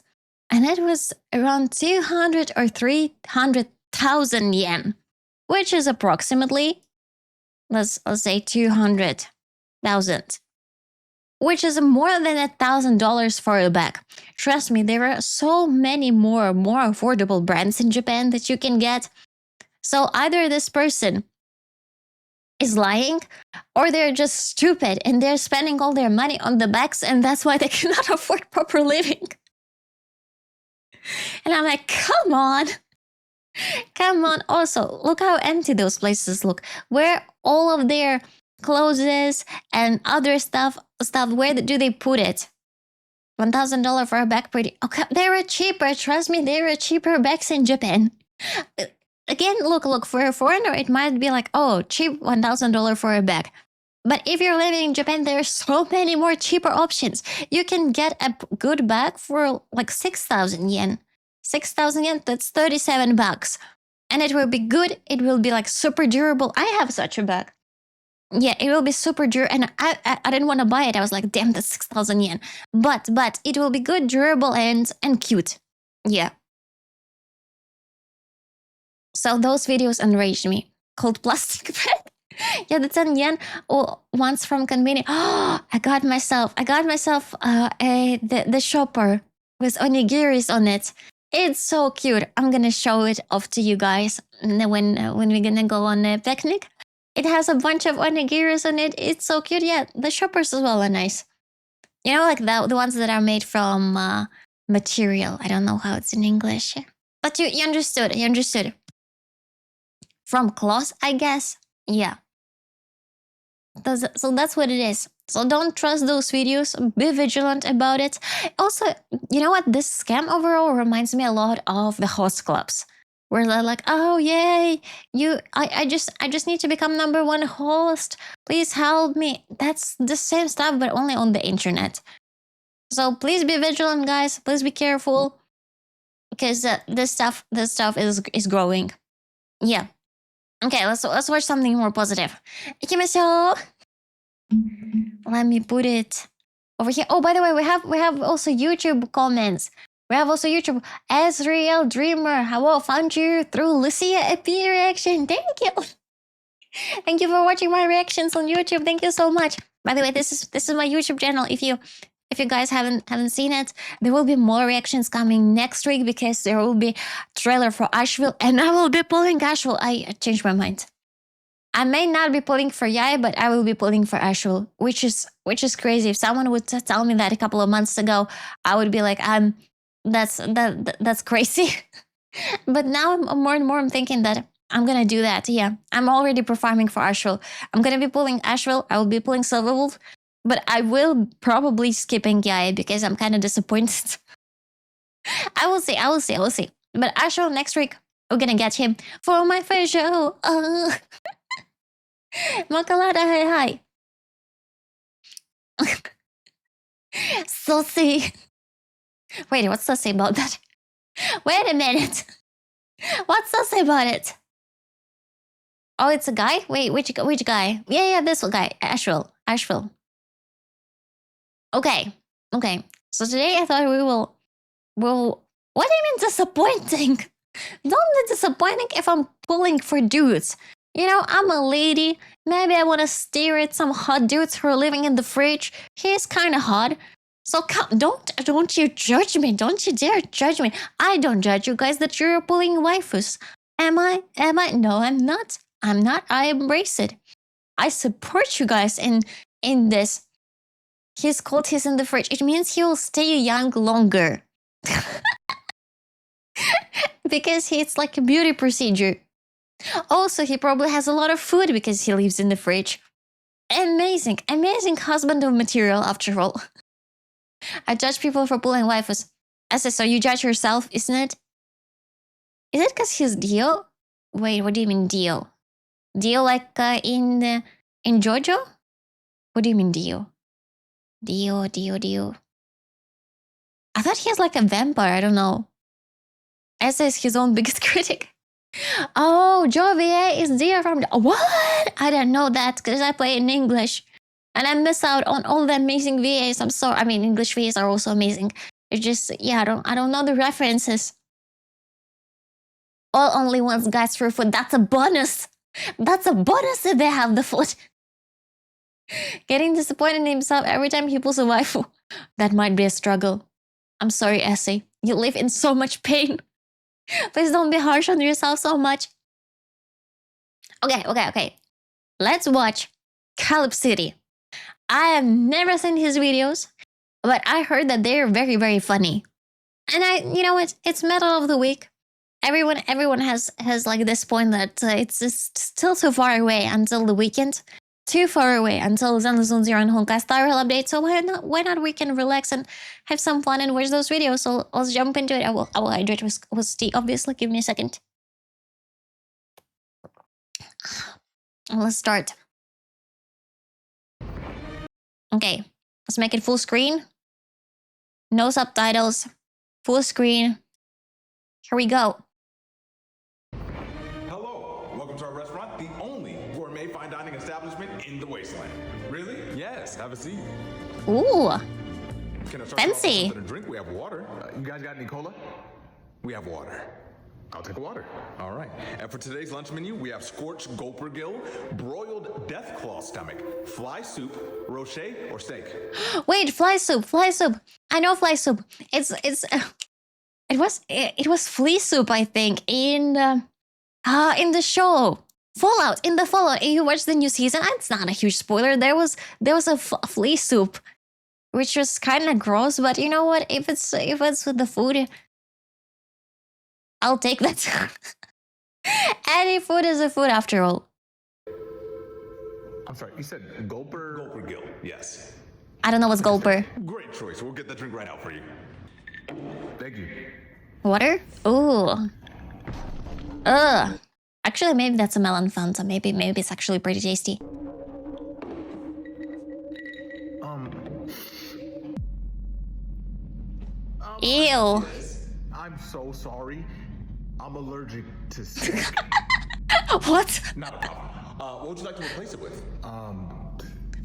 And it was around 200 or 300,000 yen, which is approximately, let's say 200,000, which is more than $1,000 for a bag. Trust me, there are so many more affordable brands in Japan that you can get. So either this person is lying or they're just stupid and they're spending all their money on the bags and that's why they cannot afford proper living. And I'm like, come on. Also, look how empty those places look. Where all of their clothes and other stuff, where do they put it? $1,000 for a bag, pretty. Okay, there are cheaper. Trust me, there are cheaper bags in Japan. Again, look, for a foreigner, it might be like, cheap $1,000 for a bag. But if you're living in Japan, there are so many more cheaper options. You can get a good bag for like 6,000 yen. 6,000 yen, that's 37 bucks. And it will be good. It will be like super durable. I have such a bag. Yeah, it will be super durable. And I didn't want to buy it. I was like, damn, that's 6,000 yen. But it will be good, durable, and cute. Yeah. So those videos enraged me. Cold plastic bag. Yeah, the 10 yen. Once from convenience. I got myself the shopper with onigiris on it. It's so cute. I'm gonna show it off to you guys when we're gonna go on a picnic. It has a bunch of onigiris on it. It's so cute. Yeah, the shoppers as well are nice. You know, like the ones that are made from material. I don't know how it's in English. But you understood. You understood. From cloth, I guess. Yeah. So that's what it is. So don't trust those videos. Be vigilant about it. Also, you know what? This scam overall reminds me a lot of the host clubs, where they're like, "Oh yay, I just need to become #1 host. Please help me." That's the same stuff, but only on the internet. So please be vigilant, guys. Please be careful, because this stuff is growing. Yeah. Okay, let's watch something more positive. 行きましょう. Let me put it over here. Oh, by the way, we have also YouTube comments. We have also YouTube. Azriel Dreamer, hello, found you through Lucia EP reaction. Thank you. Thank you for watching my reactions on YouTube. Thank you so much. By the way, this is my YouTube channel. If you guys haven't seen it, there will be more reactions coming next week because there will be trailer for Asheville and I will be pulling Asheville. I changed my mind. I may not be pulling for Yai, but I will be pulling for Asheville, which is crazy. If someone would tell me that a couple of months ago, I would be like, that's crazy. But now I'm more and more I'm thinking that I'm gonna do that. Yeah, I'm already performing for Asheville. I'm gonna be pulling Asheville. I will be pulling Silverwolf. But I will probably skipping Yai because I'm kind of disappointed. I will see. But Asheville next week, we're gonna get him for my first show. Makalada, hi. Saucy. Wait, what's saucy about that? Wait a minute. What's saucy about it? Oh, it's a guy? Wait, which guy? Yeah, this guy. Asheville. Okay. So today I thought we will. What do you mean disappointing? Don't be disappointing if I'm pulling for dudes. You know, I'm a lady. Maybe I want to stare at some hot dudes who are living in the fridge. He's kind of hot. So don't you judge me. Don't you dare judge me. I don't judge you guys that you're pulling waifus. Am I? No, I'm not. I embrace it. I support you guys in this. He's cold, he's in the fridge. It means he will stay young longer. Because it's like a beauty procedure. Also, he probably has a lot of food because he lives in the fridge. Amazing husband of material after all. I judge people for pulling waifus. I said, so you judge yourself, isn't it? Is it because he's Dio? Wait, what do you mean Dio? Dio like in JoJo? What do you mean Dio? Dio. I thought he was like a vampire. I don't know. Essa is his own biggest critic. Oh, Jovier is Dio from... What? I didn't know that because I play in English. And I miss out on all the amazing VAs. I'm sorry. I mean, English VAs are also amazing. It's just, yeah, I don't know the references. All only ones guys for foot. That's a bonus. That's a bonus if they have the foot. Getting disappointed in himself every time he pulls a waifu. That might be a struggle. I'm sorry, Essie. You live in so much pain. Please don't be harsh on yourself so much. Okay. Let's watch Caleb City. I have never seen his videos, but I heard that they're very, very funny. And you know what? It's middle of the week. Everyone has like this point that it's just still too far away until the weekend. Too far away until Zenlazun Zero and Honkai Star will update. So why not we can relax and have some fun and watch those videos. So let's jump into it. I will hydrate with tea, obviously. Give me a second. And let's start. Okay, let's make it full screen. No subtitles. Full screen. Here we go. Hello, welcome to our restaurant, the only gourmet fine dining establishment in the wasteland. Really? Yes, have a seat. Ooh, Can I start fancy. You off with something to drink? We have water. You guys got any cola? We have water. I'll take water. All right. And for today's lunch menu, we have scorched gulper gill, broiled death claw stomach, fly soup, rocher, or steak. Wait, fly soup. I know fly soup. It was flea soup, I think, in the show Fallout. In the Fallout, you watched the new season. It's not a huge spoiler. There was a flea soup, which was kind of gross. But you know what? If it's with the food, I'll take that. Any food is a food after all. I'm sorry, you said gulper? Gulper gill, yes. I don't know what's gulper. Great choice. We'll get that drink right out for you. Thank you. Water? Ooh. Ugh. Actually, maybe that's a melon Fanta. Maybe it's actually pretty tasty. Ew. I'm so sorry. I'm allergic to steak. What? Not a problem. What would you like to replace it with?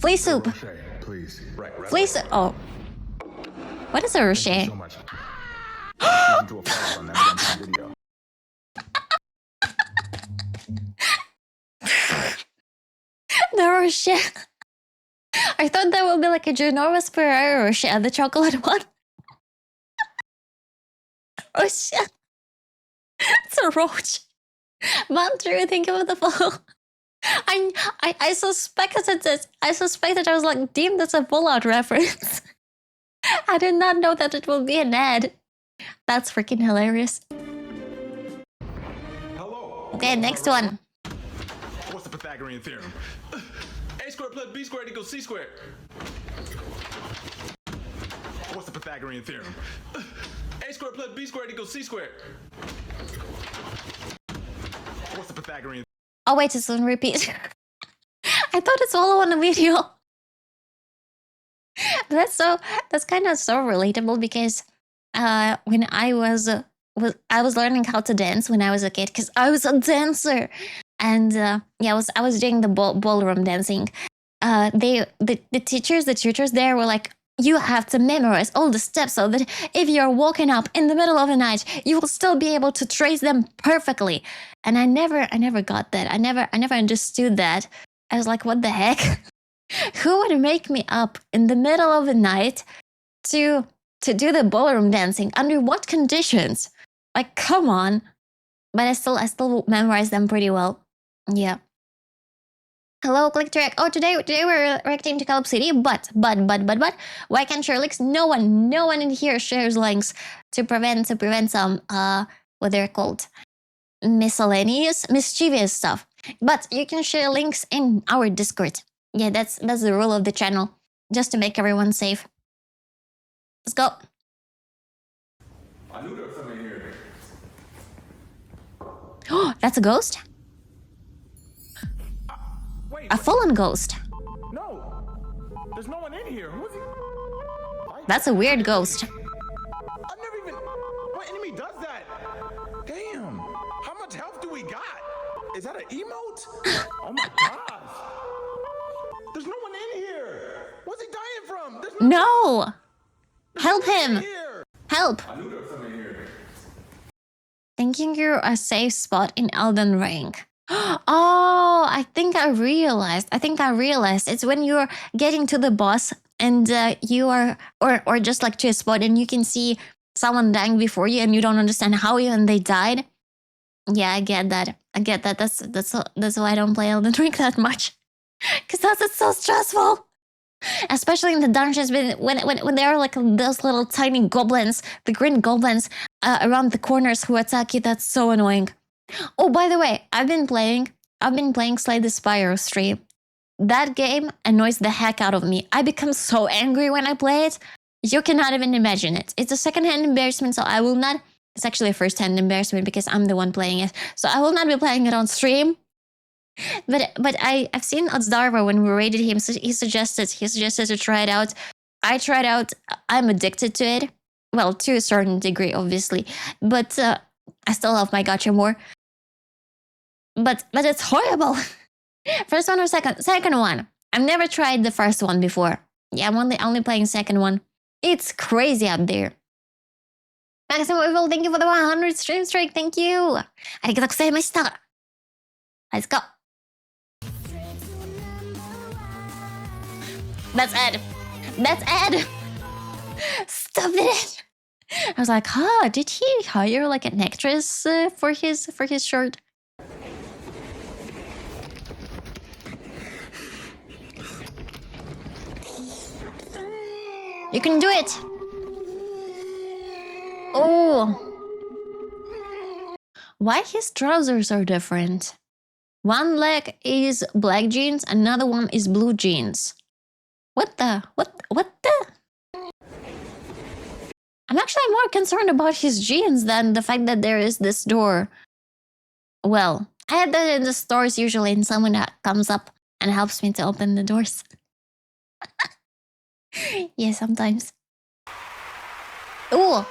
Flea soup. Rocher, please. Right. Flea soup. Oh. What is a rocher? So much. Listen to a follow on that video. The rocher. I thought that would be like a ginormous Ferrero Rocher, the chocolate one. Rocher. It's a roach. Mantra, think about the follow. I suspected it. I was like, damn, that's a Fallout reference. I did not know that it would be an ad. That's freaking hilarious. Hello. Okay, next one. What's the Pythagorean theorem? A squared plus B squared equals C squared. What's the Pythagorean theorem? A squared plus B squared equals C squared. What's the Pythagorean? Oh wait, it's on repeat. I thought it's all on a video. That's kind of so relatable because when I was learning how to dance when I was a kid because I was a dancer, and yeah, I was doing the ballroom dancing. The tutors there were like, you have to memorize all the steps so that if you're walking up in the middle of the night, you will still be able to trace them perfectly. And I never got that. I never understood that. I was like, what the heck? Who would make me up in the middle of the night to do the ballroom dancing? Under what conditions? Like, come on. But I still memorize them pretty well. Yeah. Hello, click to react. Oh, today we're reacting to Caleb City, but why can't share links? No one in here shares links to prevent some what they're called, mischievous stuff. But you can share links in our Discord. Yeah, that's the rule of the channel, just to make everyone safe. Let's go. I knew there was something here. Oh, that's a ghost? Wait, A full-on ghost. no. There's no one in here. Who's he? That's a weird ghost. I've never even. What enemy does that? Damn. How much health do we got? Is that an emote? Oh my gosh. There's no one in here. What's he dying from? There's No! Help no one him! in here. Help! I knew there was something here. Thinking you're a safe spot in Elden Ring. Oh, I think I realized. It's when you're getting to the boss and you are, or just like to a spot and you can see someone dying before you and you don't understand how even they died. Yeah, I get that. That's why I don't play Elden Ring that much. Cause that's so stressful. Especially in the dungeons when there are like those little tiny goblins, the green goblins around the corners who attack you. That's so annoying. Oh, by the way, I've been playing Slay the Spire stream. That game annoys the heck out of me. I become so angry when I play it. You cannot even imagine it. It's a secondhand embarrassment, so I will not. It's actually a first-hand embarrassment because I'm the one playing it. So I will not be playing it on stream. But I've seen Odzdarva when we raided him. So he suggested to try it out. I tried out. I'm addicted to it. Well, to a certain degree, obviously. But I still love my gacha more. But it's horrible. First one or second? Second one. I've never tried the first one before. Yeah, I'm only playing second one. It's crazy out there. Maximum Evil, thank you for the 100 stream streak. Thank you. Arigatou gozaimashita. Let's go. That's Ed. That's Ed. Stop it. I was like, huh, did he hire like an actress for his shirt? You can do it. Oh. Why his trousers are different? One leg is black jeans, another one is blue jeans. What the? I'm actually more concerned about his jeans than the fact that there is this door. Well, I have that in the stores usually, and someone that comes up and helps me to open the doors. Yeah, sometimes. Ooh.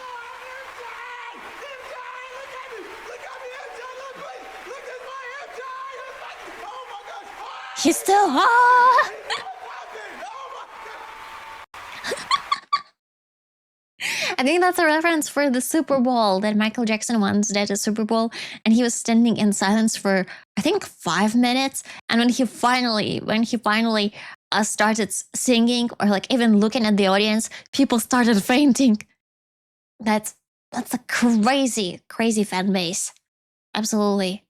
He's still hot. I think that's a reference for the Super Bowl that Michael Jackson once did a Super Bowl, and he was standing in silence for I think 5 minutes. And when he finally started singing or like even looking at the audience, people started fainting. That's a crazy fan base. Absolutely.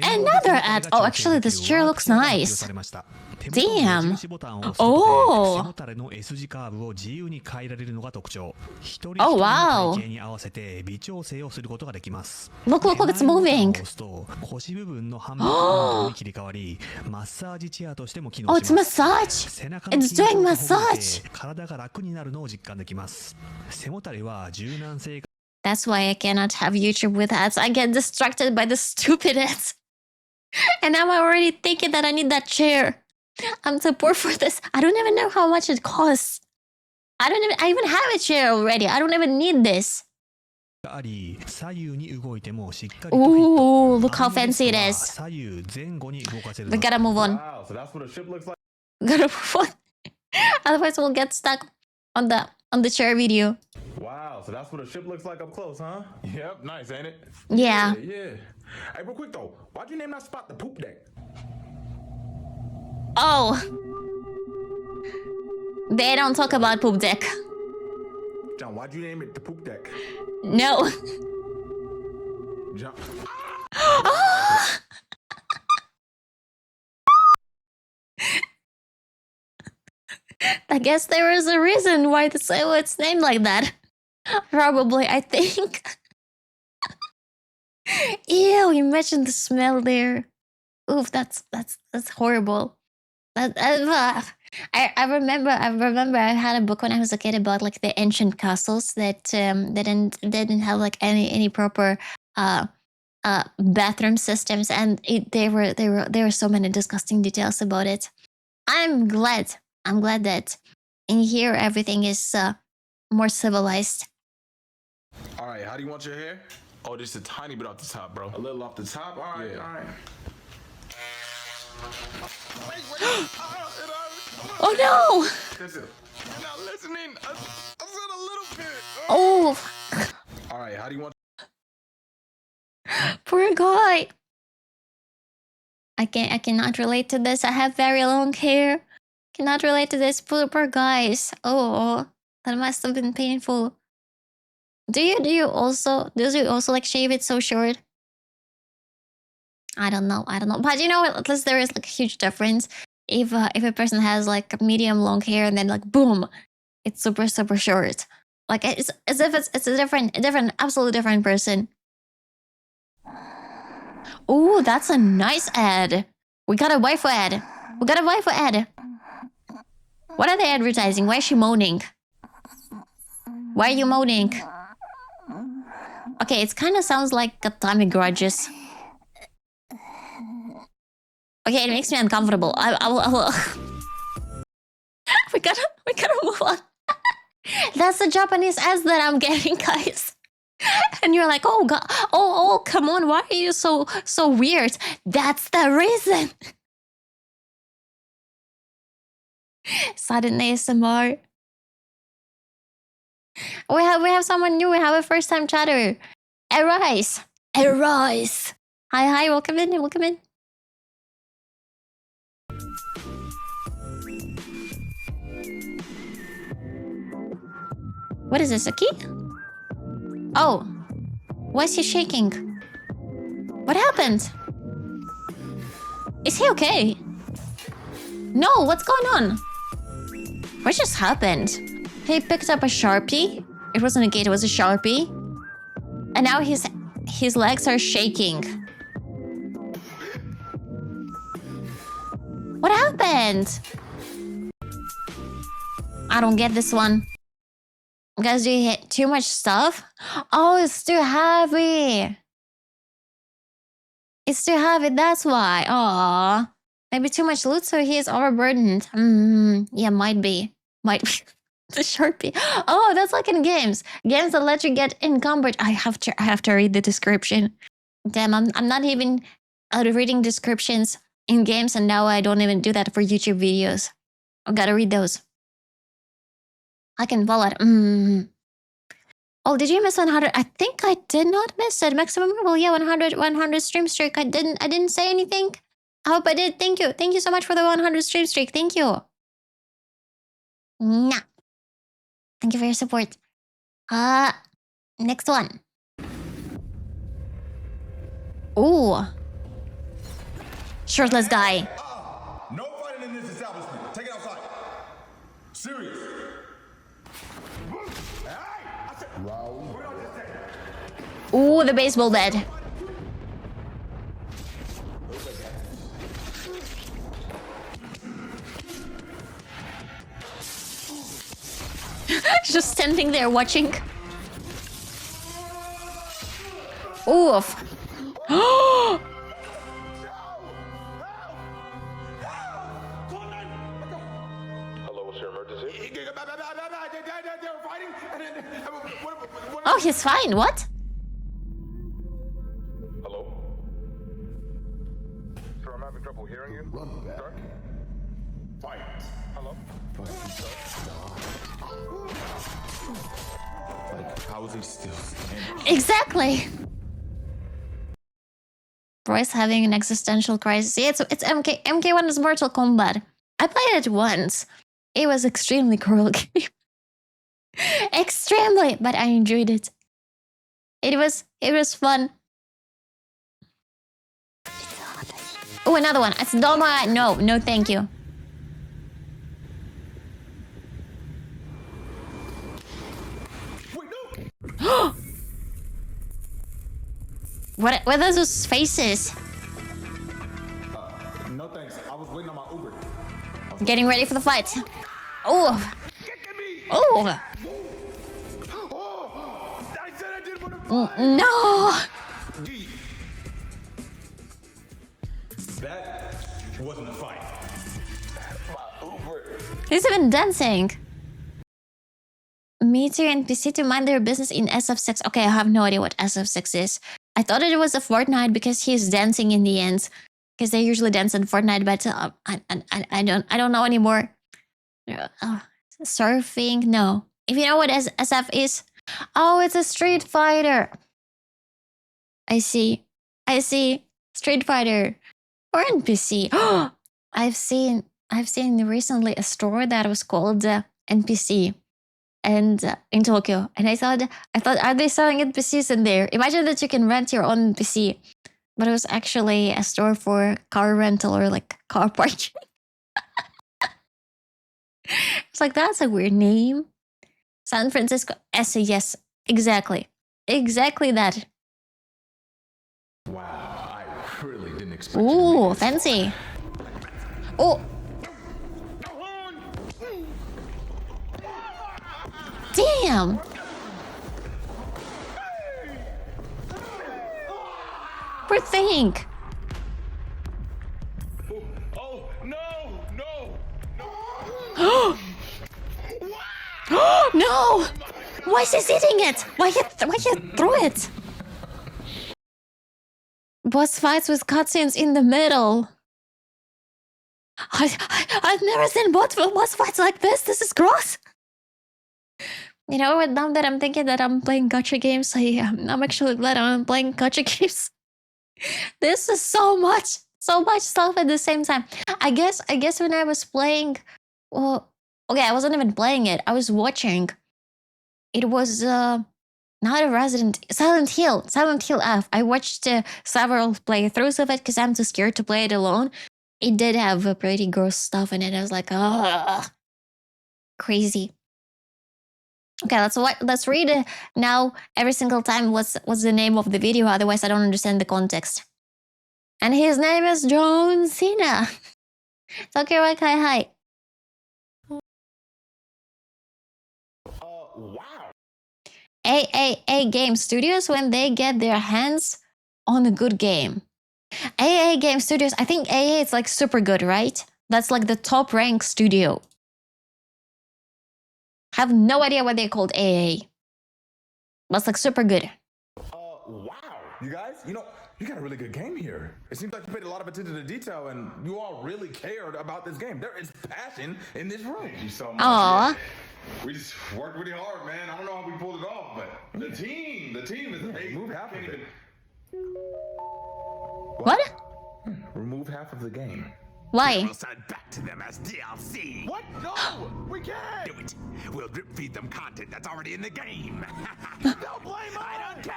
Another ad. Oh, actually, this chair looks nice. Damn. Oh. Oh, wow. Look, it's moving. Oh, it's massage. It's doing massage. That's why I cannot have YouTube with ads. I get distracted by the stupid ads. And now I'm already thinking that I need that chair. I'm too poor for this. I don't even know how much it costs. I even have a chair already. I don't even need this. Ooh, look how fancy it is. We gotta move on. Wow, so that's what a ship looks like. Gotta move on. Otherwise we'll get stuck on the chair video. Wow, so that's what a ship looks like up close, huh? Yep, nice, ain't it? Yeah. Yeah. Hey, real quick though, why'd you name that spot the poop deck? Oh. They don't talk about poop deck. John, why'd you name it the poop deck? No. John. I guess there is a reason why it's named like that. Probably, I think. Ew, imagine the smell there. Oof, that's horrible. I remember I had a book when I was a kid about like the ancient castles that didn't have like any proper bathroom systems, and there were so many disgusting details about it. I'm glad that in here everything is more civilized. All right, how do you want your hair? Oh, just a tiny bit off the top, bro. A little off the top? All right, all right. Oh no! Listen, you're not listening. I said a little bit. Oh, All right, how do you want? poor guy. I cannot relate to this. I have very long hair. Cannot relate to this. Poor guys. Oh, that must have been painful. Do you also like shave it so short? I don't know. But you know what? At least there is like a huge difference. If a person has like medium long hair and then like boom, it's super short. Like it's as if it's a different absolutely different person. Oh, that's a nice ad. We got a waifu ad. What are they advertising? Why is she moaning? Why are you moaning? Okay, it kind of sounds like Tommy Grudges. Okay, it makes me uncomfortable. I will. we gotta move on. That's the Japanese ads that I'm getting, guys. And you're like, oh god, oh, come on, why are you so weird? That's the reason. Sudden ASMR. We have someone new. We have a first time chatter. Arise. Hi, welcome in. What is this, a key? Oh, why is he shaking? What happened? Is he okay? No, what's going on? What just happened? He picked up a Sharpie. It wasn't a gate, it was a Sharpie. And now his legs are shaking. What happened? I don't get this one. Guys, do you hit too much stuff? Oh, it's too heavy. That's why. Aww. Maybe too much loot, so he is overburdened. Yeah, might be. The Sharpie. Oh, that's like in games. Games that let you get encumbered. I have to read the description. Damn, I'm not even reading descriptions in games, and now I don't even do that for YouTube videos. I gotta read those. I can follow it. Oh, did you miss 100? I think I did not miss it. Maximum level, yeah, 100 stream streak. I didn't say anything. I hope I did. Thank you so much for the 100 stream streak. Thank you. Nah. Thank you for your support. Next one. Ooh. Shirtless guy. No fighting in this establishment. Take it outside. Serious. Ooh, the baseball bat. Just standing there watching. Oof. Hello, what's your emergency? They were fighting, and then Oh, he's fine. What? Hello? Sir, I'm having trouble hearing you. Run back. Sir? Fight. Hello? Like, how is he still standing? Exactly. Roy's having an existential crisis. Yeah, it's MK1 is Mortal Kombat. I played it once. It was extremely cruel game. Extremely, but I enjoyed it. It was fun. Oh, another one. It's Doma. No, thank you. Wait, no! What are those faces? No thanks. I was waiting on my Uber. I'm Getting ready for the fight. Oh. Oh. I said I didn't want to fight. No. That wasn't a fight. He's even dancing. Meteor and PC to mind their business in SF6. Okay, I have no idea what SF6 is. I thought it was a Fortnite because he's dancing in the end. Because they usually dance in Fortnite, but I don't know anymore. Surfing? No. If you know what SF is, oh, it's a Street Fighter. I see. Street Fighter or NPC. Oh, I've seen recently a store that was called NPC, and in Tokyo, and I thought, are they selling NPCs in there? Imagine that you can rent your own NPC, but it was actually a store for car rental or like car parking. It's like, that's a weird name. San Francisco SAS. Exactly that. Wow, I really didn't expect you to Ooh, make it. fancy. Oh. Damn. Poor thing. Oh, no. No! Why is he eating it? Why you threw it? Boss fights with cutscenes in the middle. I've never seen boss fights like this. This is gross. You know what? Now that I'm thinking that I'm playing gacha games, I'm actually glad I'm playing gacha games. This is so much stuff at the same time. I guess when I was playing, well, okay, I wasn't even playing it. I was watching. It was not a Silent Hill F. I watched several playthroughs of it because I'm too scared to play it alone. It did have pretty gross stuff in it. I was like, crazy. Okay, let's read it now every single time what's the name of the video, otherwise I don't understand the context. And his name is John Cena. Tokyo Kai Hi. Wow. AAA Game Studios when they get their hands on a good game. AAA Game Studios, I think AA is like super good, right? That's like the top rank studio. Have no idea why they called AA. That's like super good. Wow. You guys, you got a really good game here. It seems like you paid a lot of attention to detail and you all really cared about this game. There is passion in this room. Thank you so much. Aww. We just worked really hard, man. I don't know how we pulled it off, but the team is amazing. Remove half of it. What? Remove half of the game. Why? We'll send back to them as DLC. What? No! We can't! Do it. We'll drip feed them content that's already in the game. Don't blame us! I don't care.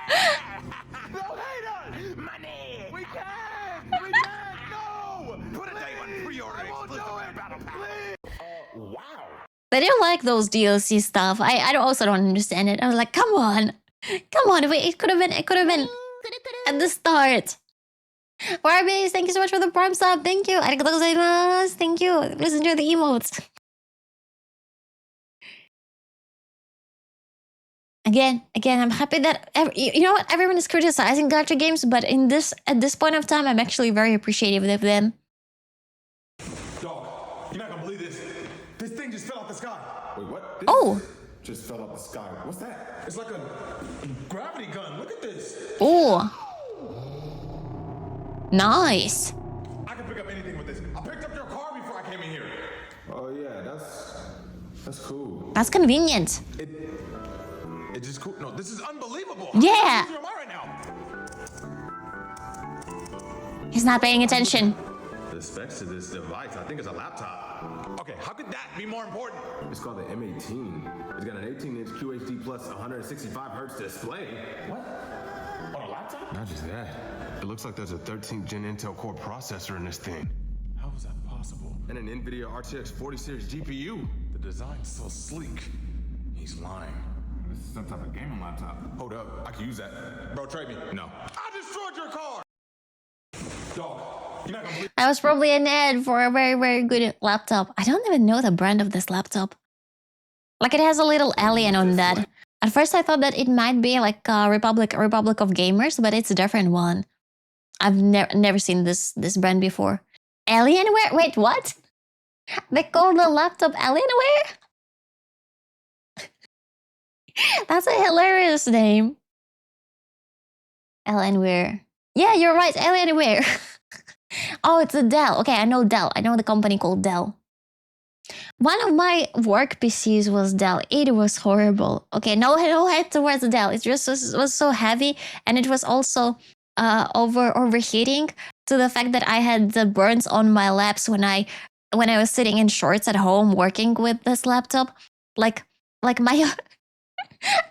They'll hate us! Money. We can't! We can't! No! Put a day one pre-order I won't do exclusive it! to Battle Pass. Please! Wow. They didn't like those DLC stuff. I also don't understand it. I was like, come on. It could have been at the start. Warbies, thank you so much for the prime sub. Thank you. Arigatou gozaimasu. Thank you. Please enjoy the emotes. Again, I'm happy that you know what, everyone is criticizing gacha games, but at this point of time, I'm actually very appreciative of them. Dog, you're not gonna believe this. This thing just fell out the sky. Wait, what? This Oh. just fell out the sky. What's that? It's like a gravity gun. Look at this. Oh, nice. I can pick up anything with this. I picked up your car before I came in here. Oh yeah, that's cool. That's convenient. It's just cool. No, this is unbelievable. Yeah. How am I right now? He's not paying attention. The specs to this device, I think it's a laptop. Okay, how could that be more important? It's called the M18. It's got an 18-inch QHD plus 165 hertz display. What? On a laptop? Not just that. It looks like there's a 13th gen Intel Core processor in this thing. How is that possible? And an NVIDIA RTX 40 series GPU. The design's so sleek. He's lying. This is some type of gaming laptop. Hold up, I can use that. Bro, trade me. No. I destroyed your car! Dog, I was probably an ad for a very, very good laptop. I don't even know the brand of this laptop. Like, it has a little alien on that. At first I thought that it might be like Republic of Gamers, but it's a different one. I've never seen this brand before. Alienware? Wait, what? They call the laptop Alienware? That's a hilarious name. Alienware. Yeah, you're right, Alienware. Oh, it's a Dell. Okay, I know Dell. I know the company called Dell. One of my work PCs was Dell. It was horrible. Okay, no hate towards Dell. It just was so heavy, and it was also overheating to the fact that I had the burns on my laps when I was sitting in shorts at home working with this laptop. Like my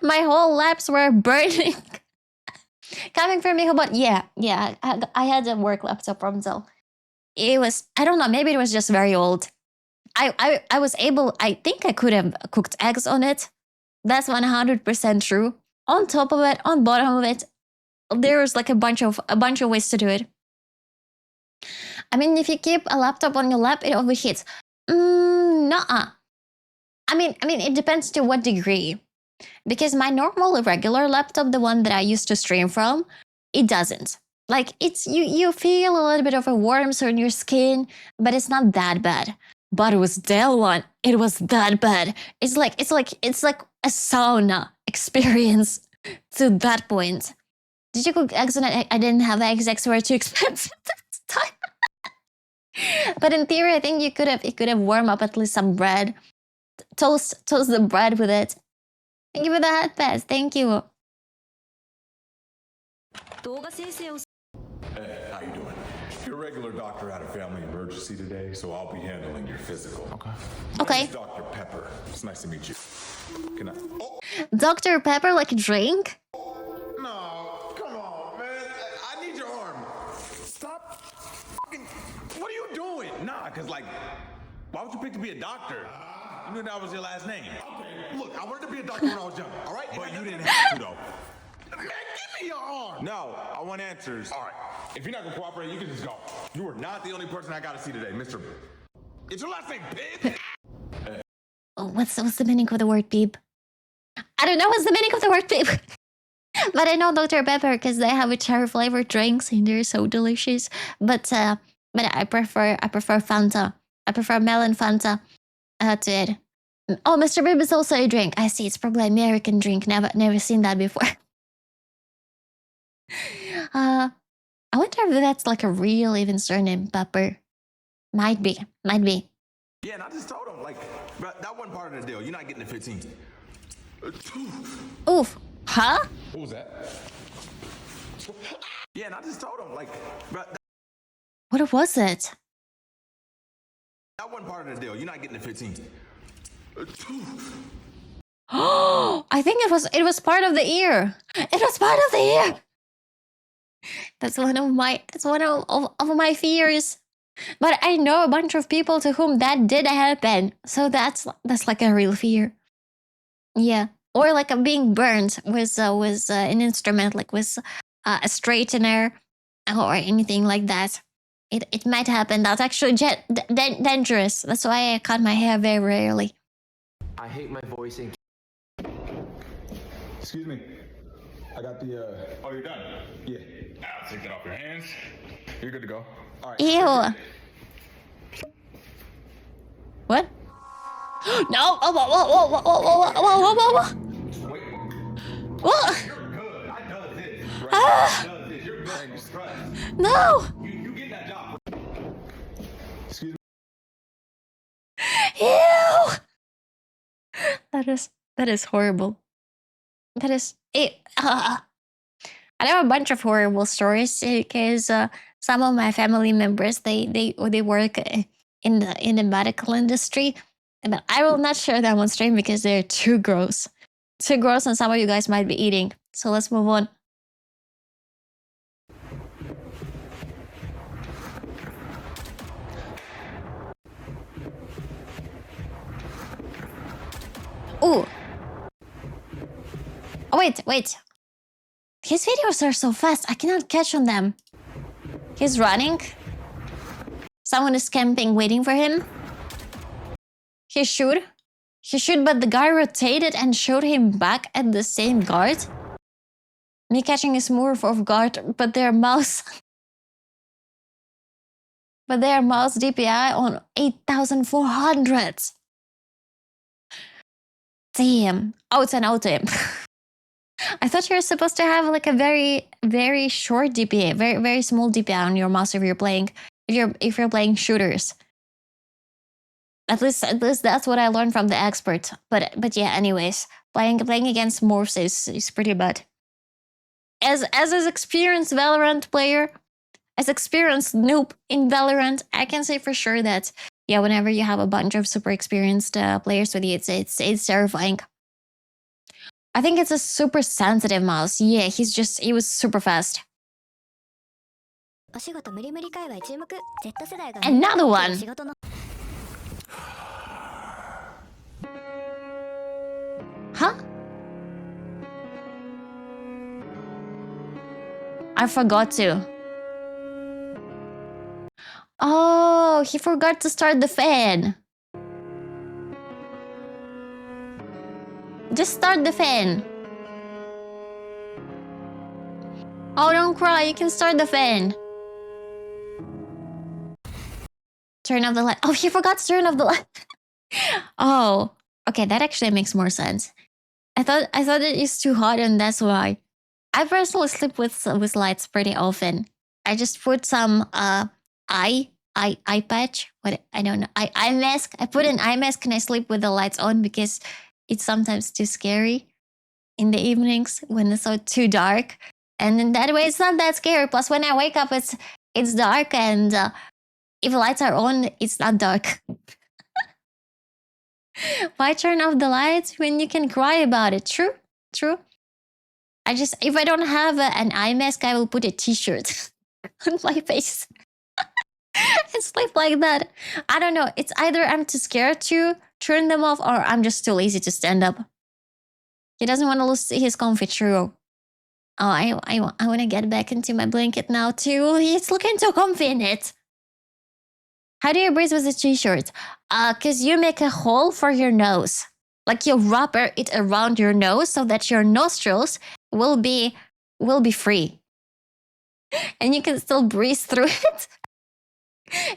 my whole laps were burning. Coming from me, but yeah, I had a work laptop from Dell. It was, I don't know, maybe it was just very old. I was able, I think I could have cooked eggs on it. That's 100% true. On top of it, on bottom of it, there's like a bunch of ways to do it. I mean, if you keep a laptop on your lap, it overheats. Nuh-uh. I mean, it depends to what degree. Because my normal regular laptop, the one that I used to stream from, it doesn't. Like, it's you feel a little bit of a warmth on your skin, but it's not that bad. But it was Dell one. It was that bad. It's like a sauna experience to that point. Did you cook eggs on it? I didn't have eggs. Eggs were too expensive at the time. But in theory, I think you could have warmed up at least some bread. Toast the bread with it. Thank you for the hot pass. Thank you. Hey, how you doing? Your regular doctor had a family emergency today, so I'll be handling your physical. Okay. Okay. My name's Dr. Pepper. It's nice to meet you. Can I? Oh. Dr. Pepper, like a drink? No, come on, man. I need your arm. Stop. Fucking. What are you doing? Nah, cause like, why would you pick to be a doctor? You knew that was your last name. Okay. Look, I wanted to be a doctor when I was young. All right, but you didn't have to though. Man, give me your arm. No, I want answers. All right. If you're not gonna cooperate, you can just go. You are not the only person I gotta see today, Mr. Is your last name Pib? Oh, what's the meaning of the word peep? I don't know what's the meaning of the word peep. But I know Dr. Pepper because they have a cherry flavored drinks and they're so delicious. But I prefer Fanta. I prefer melon Fanta to it. Oh, Mr. Bib is also a drink. I see. It's probably an American drink. Never seen that before. I wonder if that's like a real even surname, Pepper. Might be. Yeah, and I just told him, like, bro, that wasn't part of the deal. You're not getting the 15. Oof. Huh? What was that? Yeah, and I just told him, like, bro, What was it? that wasn't part of the deal. You're not getting the 15. Oh, I think it was part of the ear. It was part of the ear. That's one of my fears. But I know a bunch of people to whom that did happen. So that's like a real fear. Yeah. Or like being burned with an instrument, like with a straightener or anything like that. It might happen. That's actually dangerous. That's why I cut my hair very rarely. I hate my voicing. Excuse me. I got the, Oh, you're done? Yeah. I'll take that off your hands. You're good to go. All right. Ew. What? No! Whoa! Wait. What? You're good. I done this. Right? Ah! I done this. You're good. Trust. No! You get that job. Excuse me. Ew! That is horrible. That is it. I have a bunch of horrible stories because some of my family members they work in the medical industry, but I will not share them on stream because they're too gross, and some of you guys might be eating. So let's move on. Ooh. Oh, wait. His videos are so fast. I cannot catch on them. He's running. someone is camping waiting for him. He should, but the guy rotated and showed him back at the same guard. Me catching is more off guard, but their mouse DPI on 8,400. Damn. Oh, it's an auto aim. I thought you were supposed to have like a very, very short DPI, very, very small DPI on your mouse if you're playing playing shooters. At least that's what I learned from the expert. But yeah, anyways, playing against morphs is pretty bad. As an experienced Valorant player, as experienced noob in Valorant, I can say for sure that yeah, whenever you have a bunch of super experienced players with you, it's terrifying. I think it's a super sensitive mouse. Yeah, he was super fast. Another one. Huh? I forgot to. Oh, he forgot to start the fan. Just start the fan. Oh, don't cry. You can start the fan. Turn off the light. Oh, he forgot to turn off the light. Oh, okay. That actually makes more sense. I thought it is too hot and that's why. I personally sleep with lights pretty often. I just put some eye patch. What I don't know. Eye mask. I put an eye mask and I sleep with the lights on because it's sometimes too scary in the evenings when it's so too dark. And in that way, it's not that scary. Plus, when I wake up, it's dark, and if lights are on, it's not dark. Why turn off the lights when you can cry about it? True. If I don't have an eye mask, I will put a t-shirt on my face and sleep like that. I don't know. It's either I'm too scared to turn them off or I'm just too lazy to stand up. He doesn't want to lose his comfy, true. Oh, I want to get back into my blanket now too. He's looking too comfy in it. How do you breathe with a t-shirt? Cause you make a hole for your nose. Like you wrap it around your nose so that your nostrils will be free. And you can still breathe through it.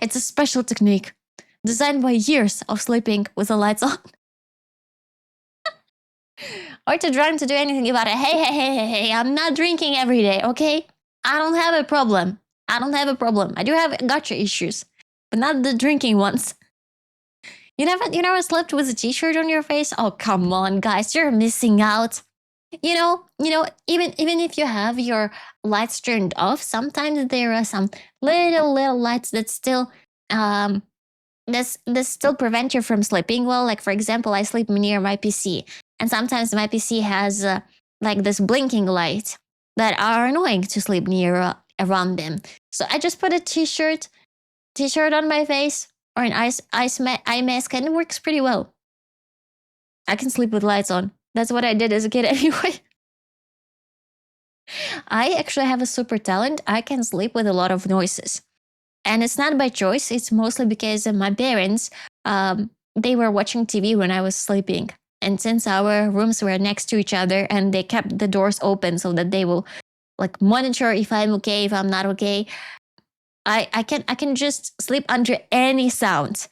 It's a special technique designed by years of sleeping with the lights on. Or to trying to do anything about it. Hey, I'm not drinking every day, okay? I don't have a problem. I do have gotcha issues, but not the drinking ones. You never slept with a t-shirt on your face? Oh, come on, guys, you're missing out. You know, even if you have your lights turned off, sometimes there are some little lights that still that still prevent you from sleeping well. Like for example, I sleep near my PC, and sometimes my PC has like this blinking light that are annoying to sleep near around them. So I just put a t-shirt on my face or an eye mask, and it works pretty well. I can sleep with lights on. That's what I did as a kid anyway. I actually have a super talent. I can sleep with a lot of noises. And it's not by choice. It's mostly because my parents, they were watching TV when I was sleeping. And since our rooms were next to each other and they kept the doors open so that they will like monitor if I'm okay, if I'm not okay, I can just sleep under any sound.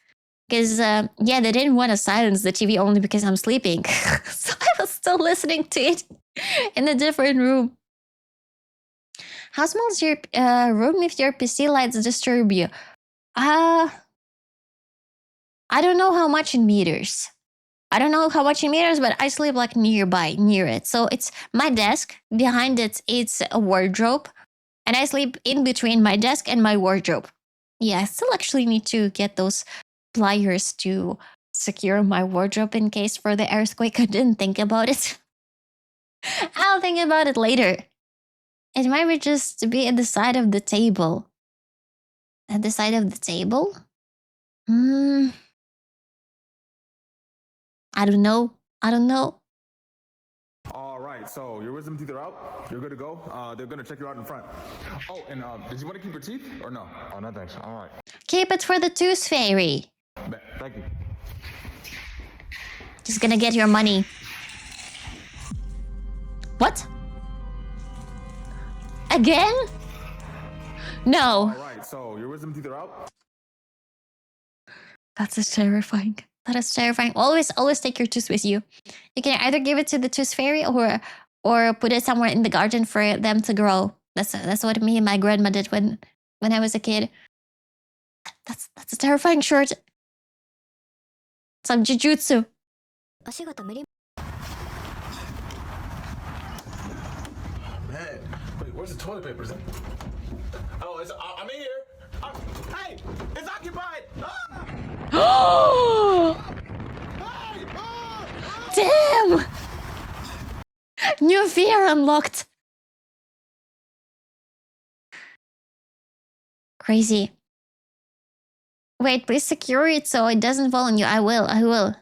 Because, they didn't want to silence the TV only because I'm sleeping. So I was still listening to it in a different room. How small is your room if your PC lights disturb you? I don't know how much in meters. But I sleep like near it. So it's my desk. Behind it, it's a wardrobe. And I sleep in between my desk and my wardrobe. Yeah, I still actually need to get those pliers to secure my wardrobe in case for the earthquake. I didn't think about it. I'll think about it later. It might be just to be at the side of the table. At the side of the table? I don't know. All right, so your wisdom teeth are out. You're good to go. They're gonna check you out in front. Oh, and did you want to keep your teeth or no? Oh, no thanks. All right. Keep it for the Tooth Fairy. Thank you. Just gonna get your money. What? Again? No. All right, so your wisdom teeth are out. That's terrifying. That is terrifying. Always take your tooth with you. You can either give it to the Tooth Fairy or put it somewhere in the garden for them to grow. That's what me and my grandma did when I was a kid. That's a terrifying short. Some jujutsu. Man, wait, where's the toilet paper? Oh, I'm in here. Hey, it's occupied. Damn! New fear unlocked. Crazy. Wait, please secure it so it doesn't fall on you. I will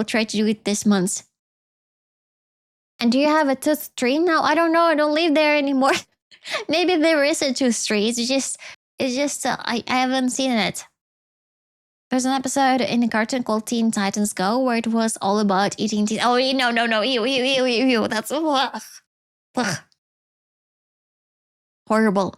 try to do it this month. And do you have a tooth tree now? I don't know. I don't live there anymore. Maybe there is a tooth tree. It's just I haven't seen it. There's an episode in a cartoon called Teen Titans Go where it was all about eating teeth. Oh, no. Ew. That's ugh. Ugh. Horrible.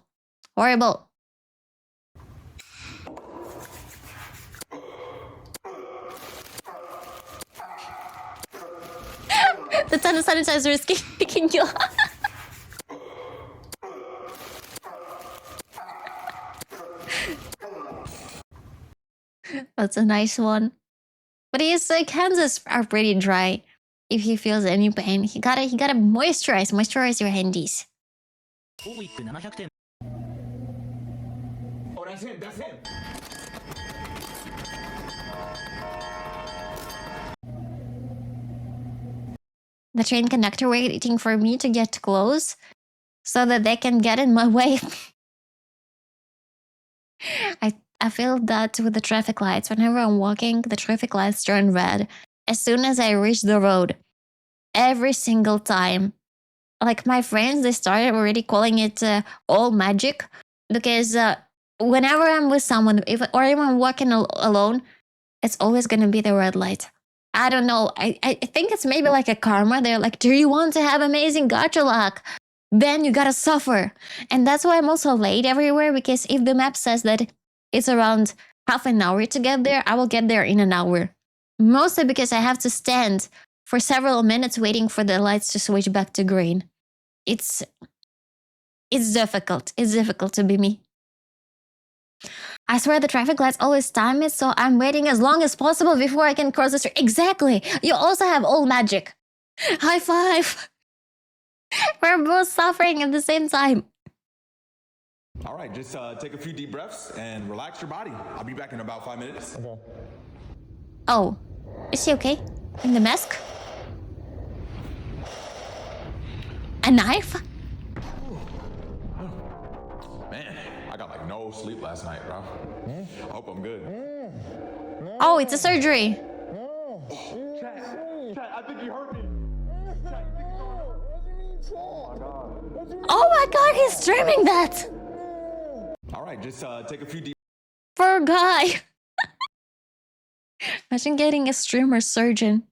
The ton of sanitizer is kicking you. That's a nice one. But his hands are pretty dry. If he feels any pain, he gotta moisturize your handies. Oh, that's him. The train conductor waiting for me to get close so that they can get in my way. I feel that with the traffic lights. Whenever I'm walking, the traffic lights turn red as soon as I reach the road. Every single time. Like my friends, they started already calling it all magic because whenever I'm with someone, if I'm walking alone, it's always gonna be the red light. I don't know. I think it's maybe like a karma. They're like, do you want to have amazing gacha luck? Then you gotta suffer. And that's why I'm also late everywhere, because if the map says that it's around half an hour to get there, I will get there in an hour. Mostly because I have to stand for several minutes waiting for the lights to switch back to green. It's difficult. It's difficult to be me. I swear the traffic lights always time it, so I'm waiting as long as possible before I can cross the street. Exactly! You also have all magic. High five! We're both suffering at the same time. All right, just take a few deep breaths and relax your body. I'll be back in about 5 minutes. Okay. Oh, is he okay? In the mask? A knife? Man, I got like no sleep last night, bro. I hope I'm good. Oh, it's a surgery. Chat, I think you hurt me. Oh my god, he's streaming that! All right, just take a few deep. Poor guy. Imagine getting a streamer surgeon.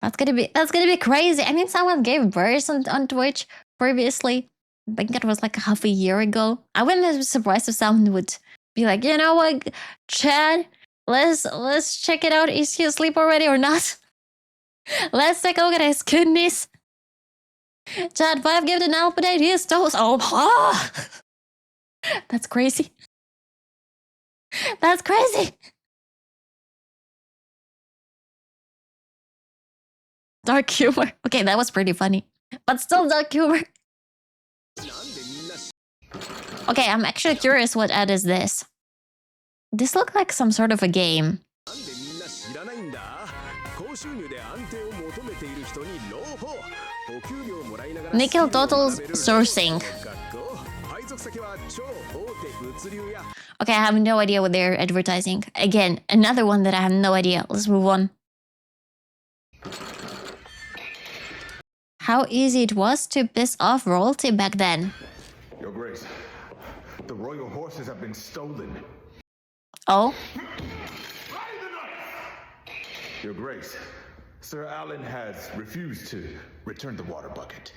That's gonna be crazy. I mean, someone gave birth on Twitch previously. I think it was like half a year ago. I wouldn't be surprised if someone would be like, you know what, Chad, let's check it out. Is he asleep already or not? Let's take a look at his kidneys. Chad 5 gave an update. His toes. Oh, that's crazy. That's crazy. Dark humor. Okay, that was pretty funny. But still dark humor. Okay, I'm actually curious what ad is this. This looks like some sort of a game. Nickel Totals sourcing. Okay, I have no idea what they're advertising. Again, another one that I have no idea. Let's move on. How easy it was to piss off royalty back then. Your Grace, the royal horses have been stolen. Oh? Your Grace, Sir Alan has refused to return the water bucket.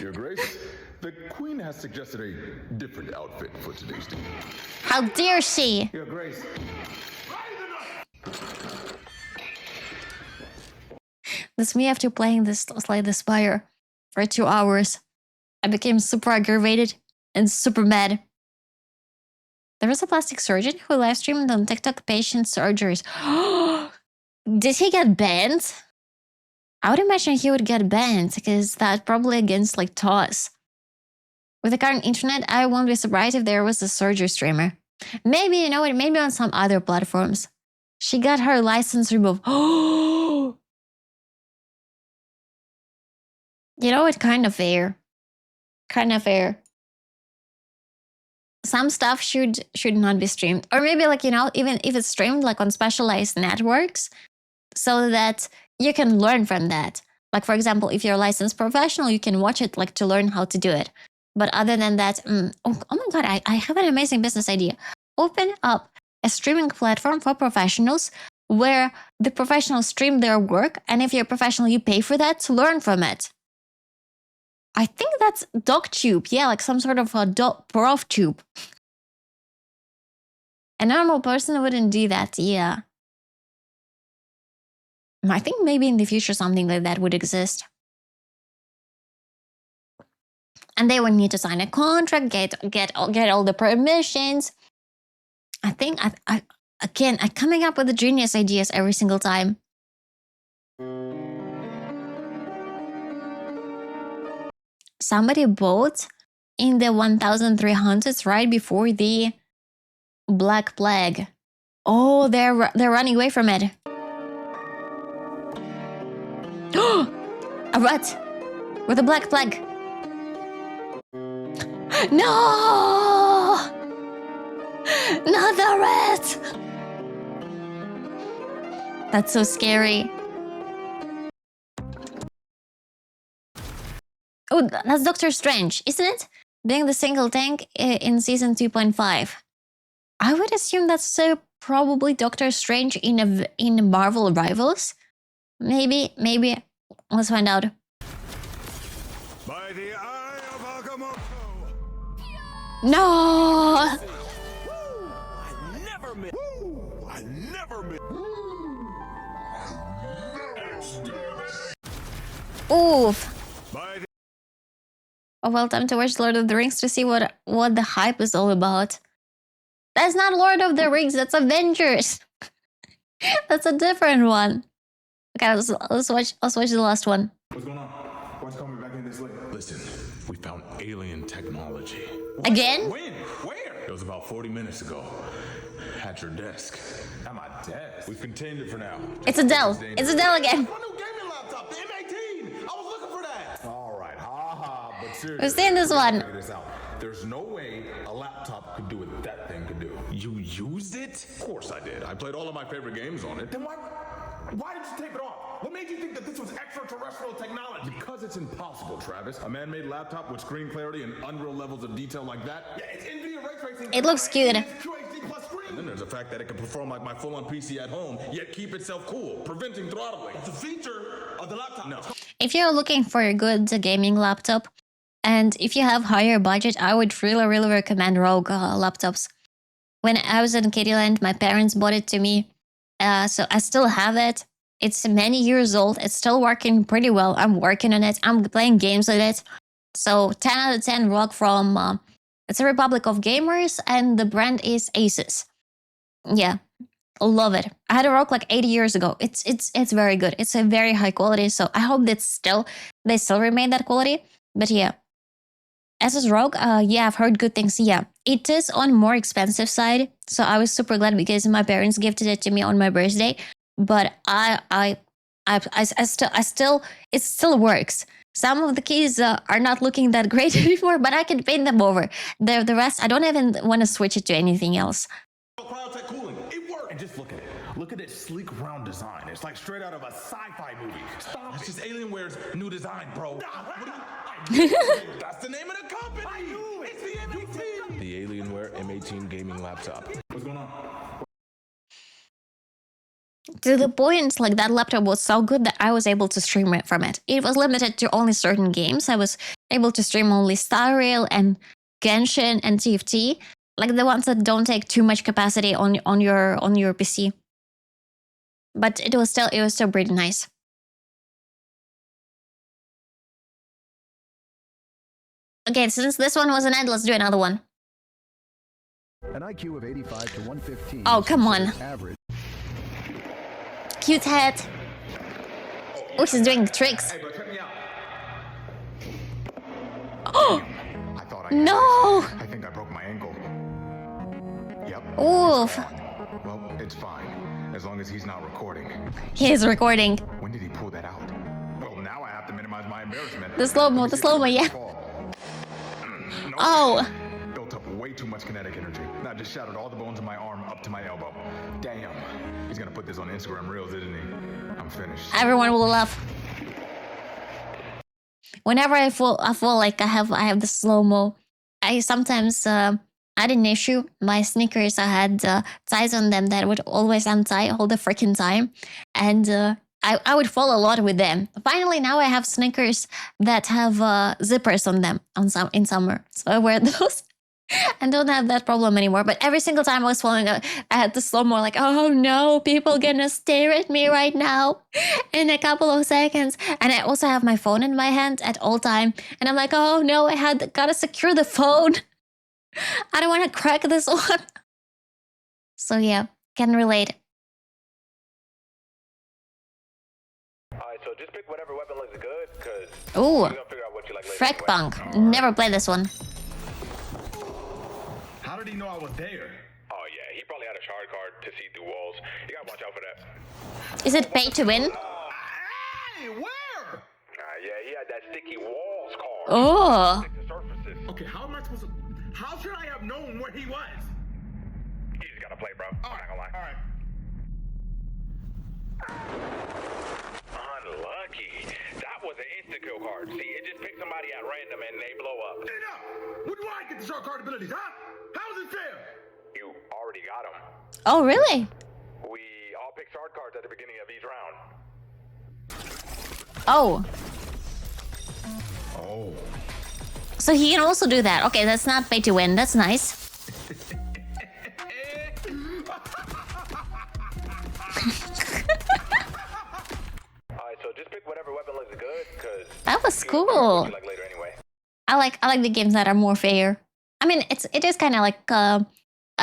Your Grace, the Queen has suggested a different outfit for today's day. How dare she? Your Grace. That's me after playing this Slay the Spire for 2 hours. I became super aggravated and super mad. There was a plastic surgeon who live streamed on TikTok patient surgeries. Did he get banned? I would imagine he would get banned because that's probably against like TOS. With the current internet, I won't be surprised if there was a surgery streamer. Maybe, you know what, maybe on some other platforms. She got her license removed. Oh! You know what, kind of fair. Kind of fair. Some stuff should not be streamed. Or maybe like, you know, even if it's streamed like on specialized networks so that you can learn from that. Like, for example, if you're a licensed professional, you can watch it like to learn how to do it. But other than that, oh my God, I have an amazing business idea. Open up a streaming platform for professionals where the professionals stream their work. And if you're a professional, you pay for that to learn from it. I think that's DocTube. Yeah, like some sort of a prof tube. A normal person wouldn't do that, yeah. I think maybe in the future something like that would exist. And they would need to sign a contract, get all the permissions. I think I'm coming up with the genius ideas every single time. Somebody bought in the 1300s right before the Black Plague. Oh, they're running away from it. A rat with a Black Plague. No! Not the rat! That's so scary. Oh, that's Doctor Strange, isn't it? Being the single tank in season 2.5. I would assume that's probably Doctor Strange in Marvel Rivals. Maybe. Let's find out. By the eye of Agamotto. No! I never miss. I never miss. Oof. By the Oh well, time to watch Lord of the Rings to see what the hype is all about. That's not Lord of the Rings, that's Avengers. That's a different one. Okay, let's watch the last one. What's going on? Why's coming back in this late? Listen, we found alien technology. Again? When? Where? It was about 40 minutes ago. At your desk. At my desk. We've contained it for now. It's Adele. It's Adele again. My new gaming laptop, the M18. I was looking for that. All right, but seriously. We've seen this one. Figure this out. There's no way a laptop could do what that thing could do. You used it? Of course I did. I played all of my favorite games on it. Then why did you tape it off? What made you think that this was extraterrestrial technology? Because it's impossible, Travis. A man-made laptop with screen clarity and unreal levels of detail like that. Yeah, it's NVIDIA ray tracing. It looks cute. It's QHD plus screen. And then there's the fact that it can perform like my full-on PC at home, yet keep itself cool, preventing throttling. It's a feature of the laptop. No. If you're looking for a good gaming laptop, and if you have higher budget, I would really recommend Rogue laptops. When I was in Kittyland, my parents bought it to me, so I still have it. It's many years old. It's still working pretty well. I'm working on it. I'm playing games with it. So 10 out of 10 Rogue from it's a Republic of Gamers, and the brand is Asus. Yeah, love it. I had a Rogue like 80 years ago. It's very good. It's a very high quality. So I hope that they still remain that quality. But yeah. Asus Rogue, yeah, I've heard good things. Yeah, it is on more expensive side, so I was super glad because my parents gifted it to me on my birthday. But it still works. Some of the keys are not looking that great anymore, but I can paint them over. The rest, I don't even want to switch it to anything else. Cryotech cooling, it worked. And just look at it. Look at its sleek, round design. It's like straight out of a sci-fi movie. Stop. It's just Alienware's new design, bro. That's the name of the company. I knew it. It's the M18. the Alienware M18 gaming laptop. What's going on? To the point, like, that laptop was so good that I was able to stream it from it. It was limited to only certain games. I was able to stream only Star Rail and Genshin and TFT, like the ones that don't take too much capacity on your PC. But it was still pretty nice. Okay, since this one was an end, let's do another one. An IQ of 85 to 115. Oh, come on. Average. Cute head. Oh, she's doing tricks. Hey, bro, check me out. Oh, I thought I no. I think I broke my ankle. Yep. Oof. Well, it's fine. As long as he's not recording. He is recording. When did he pull that out? Well, now I have to minimize my embarrassment. The slow-mo, yeah. No. Oh. Built up way too much kinetic energy. Now just shattered all the bones in my arm up to my elbow. Damn. He's gonna put this on Instagram Reels, isn't he? I'm finished. Everyone will laugh. Whenever I feel like I have the slow-mo, I sometimes had an issue. My sneakers, I had ties on them that would always untie all the freaking time. And I would fall a lot with them. Finally, now I have sneakers that have zippers on them in summer. So I wear those and don't have that problem anymore. But every single time I was falling, I had the slow-mo, like, oh no, people gonna stare at me right now in a couple of seconds. And I also have my phone in my hand at all time. And I'm like, oh no, gotta secure the phone. I don't want to crack this one. So yeah, can relate. Alright, so just pick whatever weapon looks good, because Ooh, we're gonna figure out what you like later. Freck Punk. Never played this one. How did he know I was there? Oh yeah, he probably had a shard card to see through walls. You gotta watch out for that. Is it pay to win? Hey, where? Yeah, he had that sticky walls card. Oh. Stick to surfaces. Okay, how am I supposed to... How should I have known where he was? You just gotta play, bro. I'm not gonna lie. All right. Unlucky. That was an insta-kill card. See, it just picks somebody at random and they blow up. Enough! When do I get the short card abilities, huh? How is it fair? You already got them. Oh, really? We all pick shard cards at the beginning of each round. Oh. Oh. So he can also do that. Okay, that's not pay to win. That's nice. Alright, so just pick whatever weapon looks good, because That was cool. like later anyway. I like the games that are more fair. I mean, it is kind of like a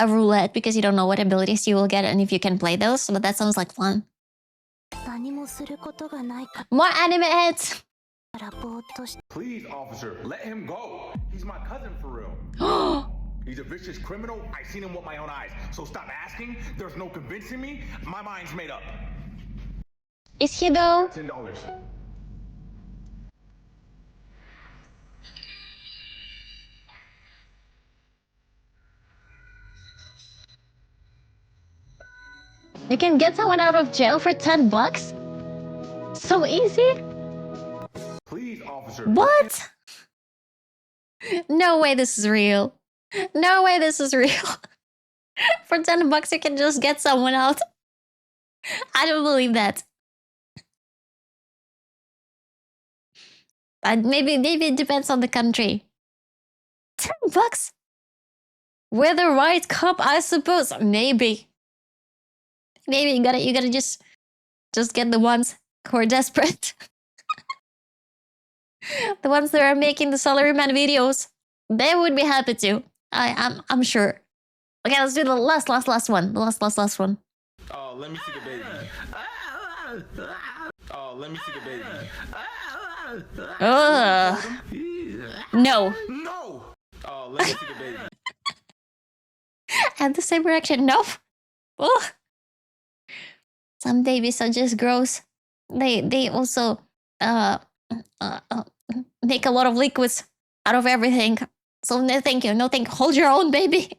roulette because you don't know what abilities you will get and if you can play those. But that sounds like fun. More anime heads. Please, officer, let him go. He's my cousin for real. He's a vicious criminal. I seen him with my own eyes. So stop asking. There's no convincing me. My mind's made up. Is he though? $10. You can get someone out of jail for $10? So easy? Please, officer. What? No way this is real. No way this is real. For $10 you can just get someone out. I don't believe that. But maybe it depends on the country. $10? With the right cop, I suppose. Maybe you gotta just get the ones who are desperate. The ones that are making the salaryman videos. They would be happy to. I'm sure. Okay, let's do the last one. The last one. Oh, let me see the baby. Oh, let me see the baby. Ugh. No. No. Oh, let me see the baby. Have the same reaction. No. Ugh. Some babies are just gross. They also make a lot of liquids out of everything. So no thank you. No thank you. Hold your own, baby.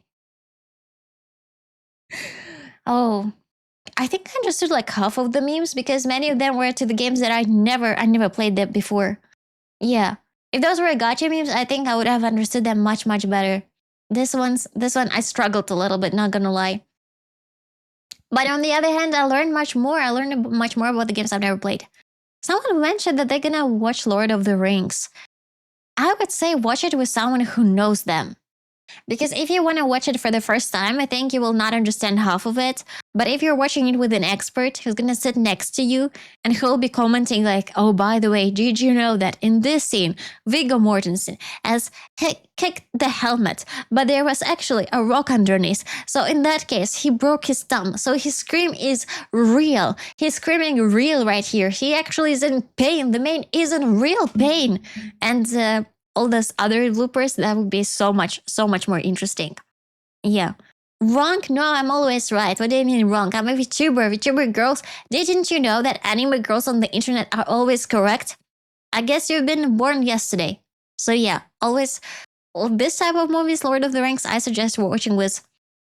Oh. I think I understood like half of the memes because many of them were to the games that I never played them before. Yeah. If those were gacha memes, I think I would have understood them much better. This one I struggled a little bit, not gonna lie. But on the other hand, I learned much more. I learned much more about the games I've never played. Someone mentioned that they're gonna watch Lord of the Rings. I would say watch it with someone who knows them. Because if you want to watch it for the first time, I think you will not understand half of it. But if you're watching it with an expert who's going to sit next to you and who'll be commenting like, oh, by the way, did you know that in this scene, Viggo Mortensen has kicked the helmet, but there was actually a rock underneath. So in that case, he broke his thumb. So his scream is real. He's screaming real right here. He actually is in pain. The man is in real pain. And all those other bloopers, that would be so much more interesting. Yeah. Wrong? No, I'm always right. What do you mean wrong? I'm a VTuber. VTuber girls. Didn't you know that anime girls on the internet are always correct? I guess you've been born yesterday. So yeah, always this type of movies, Lord of the Rings, I suggest watching with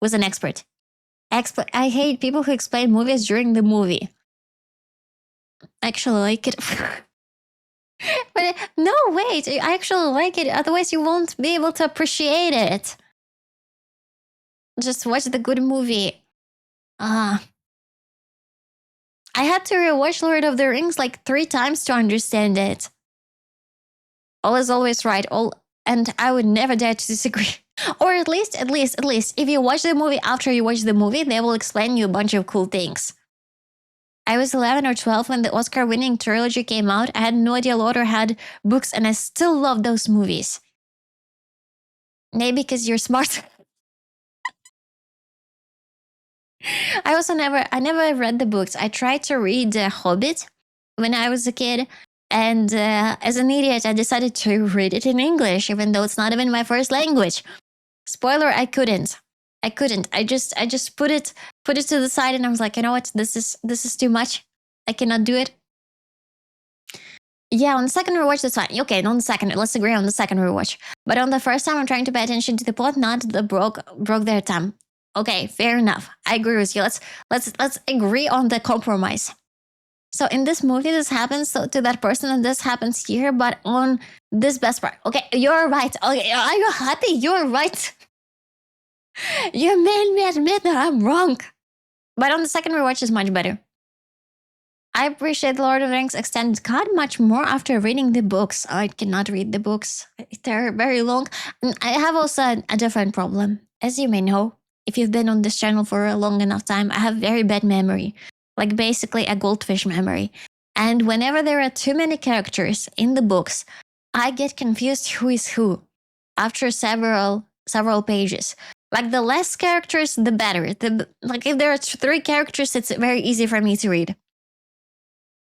an expert. I hate people who explain movies during the movie. I actually like it. But no, wait, I actually like it. Otherwise, you won't be able to appreciate it. Just watch the good movie. I had to rewatch Lord of the Rings like 3 times to understand it. All is always right. And I would never dare to disagree. Or at least, if you watch the movie after you watch the movie, they will explain you a bunch of cool things. I was 11 or 12 when the Oscar-winning trilogy came out. I had no idea Lauder had books, and I still love those movies. Maybe because you're smart. I never read the books. I tried to read The Hobbit when I was a kid, and as an idiot, I decided to read it in English, even though it's not even my first language. Spoiler: I couldn't. I just put it to the side, and I was like, you know what? This is too much. I cannot do it. Yeah, on the second rewatch, that's fine. Okay, on the second, let's agree on the second rewatch. But on the first time, I'm trying to pay attention to the plot, not the broke their thumb. Okay, fair enough. I agree with you. Let's agree on the compromise. So in this movie, this happens to that person, and this happens here, but on this best part. Okay, you're right. Okay, are you happy? You're right. You made me admit that I'm wrong. But on the second rewatch is much better. I appreciate Lord of the Rings Extended Cut much more after reading the books. I cannot read the books. They're very long. And I have also a different problem. As you may know, if you've been on this channel for a long enough time, I have very bad memory. Like basically a goldfish memory. And whenever there are too many characters in the books, I get confused who is who after several pages. Like the less characters, the better. Like if there are 3 characters, it's very easy for me to read.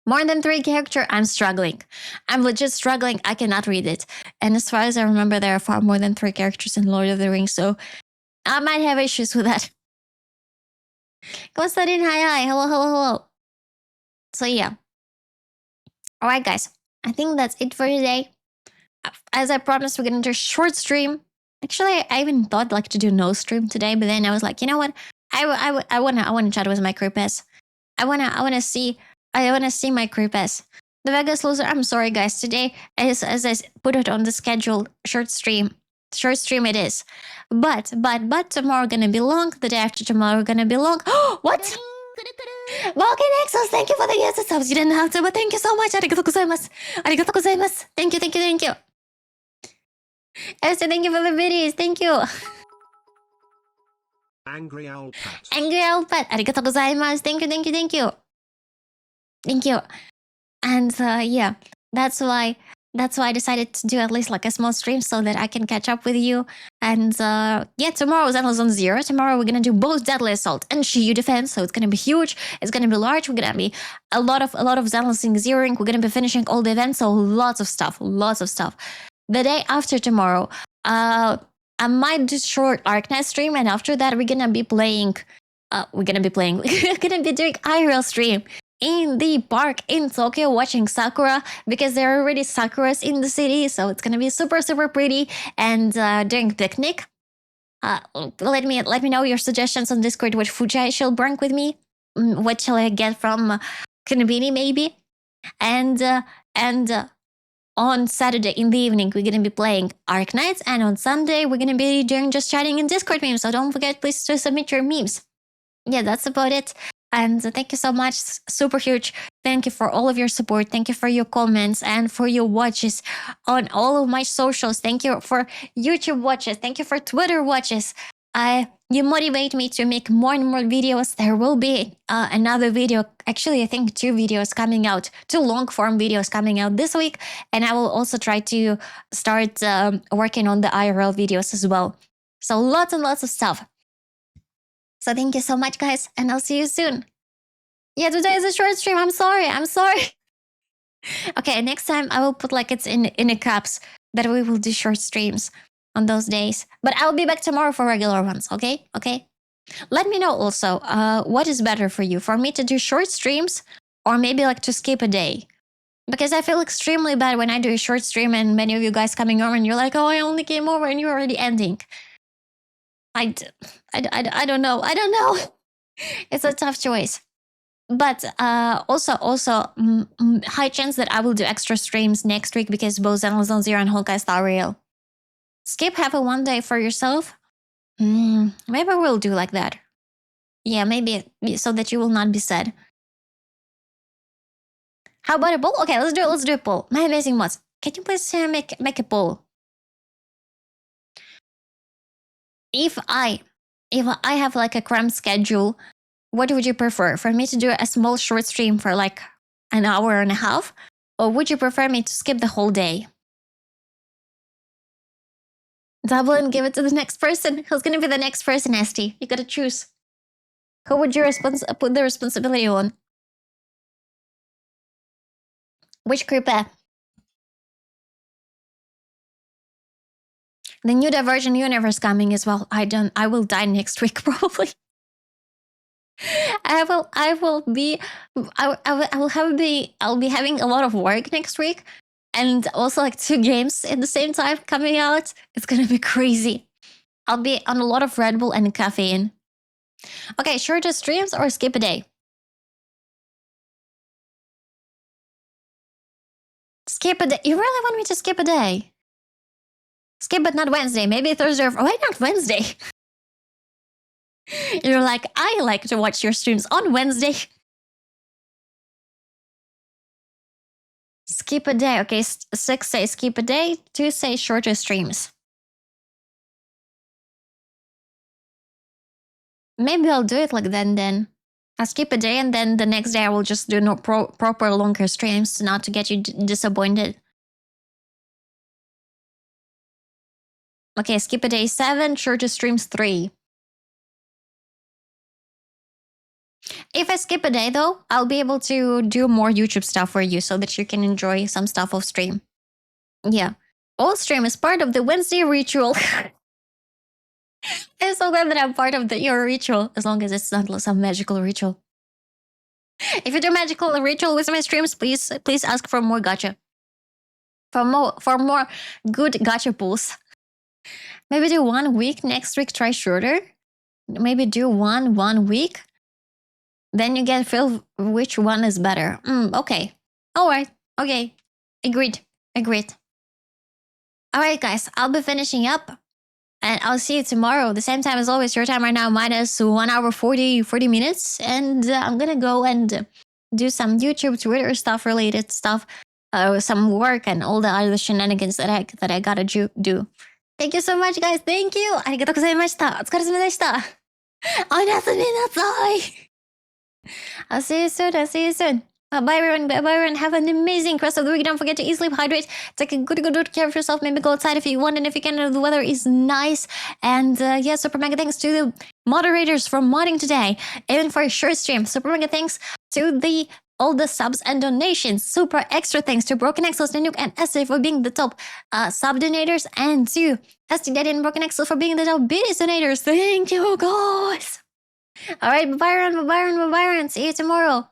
More than 3 characters, I'm struggling. I'm legit struggling. I cannot read it. And as far as I remember, there are far more than 3 characters in Lord of the Rings, so I might have issues with that. Konstantin, hi. Hello. So yeah. Alright guys, I think that's it for today. As I promised, we're gonna do a short stream. Actually, I even thought like to do no stream today, but then I was like, you know what? I wanna chat with my creepers. I wanna see my creepers. The Vegas loser. I'm sorry, guys. Today, as I put it on the schedule, short stream it is. But tomorrow gonna be long. The day after tomorrow gonna be long. What? Vulcan Exos, thank you for the years and subs. You didn't have to, but thank you so much. Arigatou gozaimasu. Arigatou gozaimasu. Thank you. Esther, thank you for the videos. Thank you. AngryOwlCat. Arigatou gozaimasu. Thank you. And yeah, that's why I decided to do at least like a small stream so that I can catch up with you. And yeah, tomorrow is Zone 0. Tomorrow we're gonna do both Deadly Assault and Shiyu Defense, so it's gonna be huge. It's gonna be large. We're gonna be a lot of Zenlessing zeroing. We're gonna be finishing all the events, so lots of stuff. The day after tomorrow, I might do short Arknight stream, and after that we're gonna be playing. We're gonna be doing IRL stream in the park in Tokyo watching sakura, because there are already sakuras in the city, so it's gonna be super pretty. And during picnic, let me know your suggestions on Discord. What food I shall bring with me? What shall I get from Konbini maybe? And on Saturday in the evening, we're going to be playing Ark Knights. And on Sunday, we're going to be doing just chatting in Discord memes. So don't forget, please, to submit your memes. Yeah, that's about it. And thank you so much. Super huge. Thank you for all of your support. Thank you for your comments and for your watches on all of my socials. Thank you for YouTube watches. Thank you for Twitter watches. You motivate me to make more and more videos. There will be another video. Actually, I think 2 videos coming out, 2 long form videos coming out this week. And I will also try to start working on the IRL videos as well. So lots and lots of stuff. So thank you so much, guys. And I'll see you soon. Yeah, today is a short stream. I'm sorry. Okay, next time I will put like it's in a caps that we will do short streams on those days. But I'll be back tomorrow for regular ones, okay? Okay? Let me know also, what is better for you? For me to do short streams or maybe like to skip a day? Because I feel extremely bad when I do a short stream and many of you guys coming over and you're like, oh, I only came over and you're already ending. I don't know. It's a tough choice. But also, high chance that I will do extra streams next week because both Zenless Zero and Honkai Star Rail. Skip have a 1 day for yourself? Maybe we'll do like that. Yeah, maybe so that you will not be sad. How about a poll? Okay, let's do a poll. My amazing mods, can you please make a poll? If I have like a cramped schedule, what would you prefer? For me to do a small short stream for like an hour and a half? Or would you prefer me to skip the whole day? Double and give it to the next person. Who's gonna be the next person, Esty? You gotta choose. Who would you put the responsibility on? Which creeper? The new Divergent Universe coming as well. I will die next week probably. I'll be having a lot of work next week, and also like 2 games at the same time coming out. It's gonna be crazy. I'll be on a lot of Red Bull and caffeine. Okay, shorter streams or skip a day? Skip a day. You really want me to skip a day? Skip, but not Wednesday. Maybe Thursday. Why not Wednesday? You're like, I like to watch your streams on Wednesday. Skip a day. Okay, 6 say skip a day. 2 say shorter streams. Maybe I'll do it like then. I'll skip a day and then the next day I will just do proper longer streams not to get you disappointed. Okay, skip a day 7, shorter streams 3. If I skip a day though, I'll be able to do more YouTube stuff for you so that you can enjoy some stuff off stream. Yeah. All stream is part of the Wednesday ritual. I'm so glad that I'm part of your ritual, as long as it's not some magical ritual. If you do magical ritual with my streams, please ask for more gacha. For more good gacha pulls. Maybe do 1 week, next week try shorter. Maybe do one week. Then you get feel which one is better. Okay. Alright. Okay. Agreed. Alright guys, I'll be finishing up. And I'll see you tomorrow. The same time as always, your time right now minus 1 hour 40 minutes. And I'm gonna go and do some YouTube, Twitter stuff related stuff. Some work and all the other shenanigans that I gotta do. Thank you so much, guys. Thank you. ありがとうございました。お疲れ様でした。おやすみなさい。I'll see you soon. Bye everyone. Have an amazing rest of the week. Don't forget to eat, sleep, hydrate. Take a good care of yourself. Maybe go outside if you want. And if you can, the weather is nice. And yeah, super mega thanks to the moderators for modding today. Even for a short stream. Super mega thanks to all the subs and donations. Super extra thanks to Broken Axel, Nanook, and Esther for being the top sub donators. And to ST Daddy and Broken Axel for being the top biddies donators. Thank you, guys. Alright, bye-bye, Byron. See you tomorrow.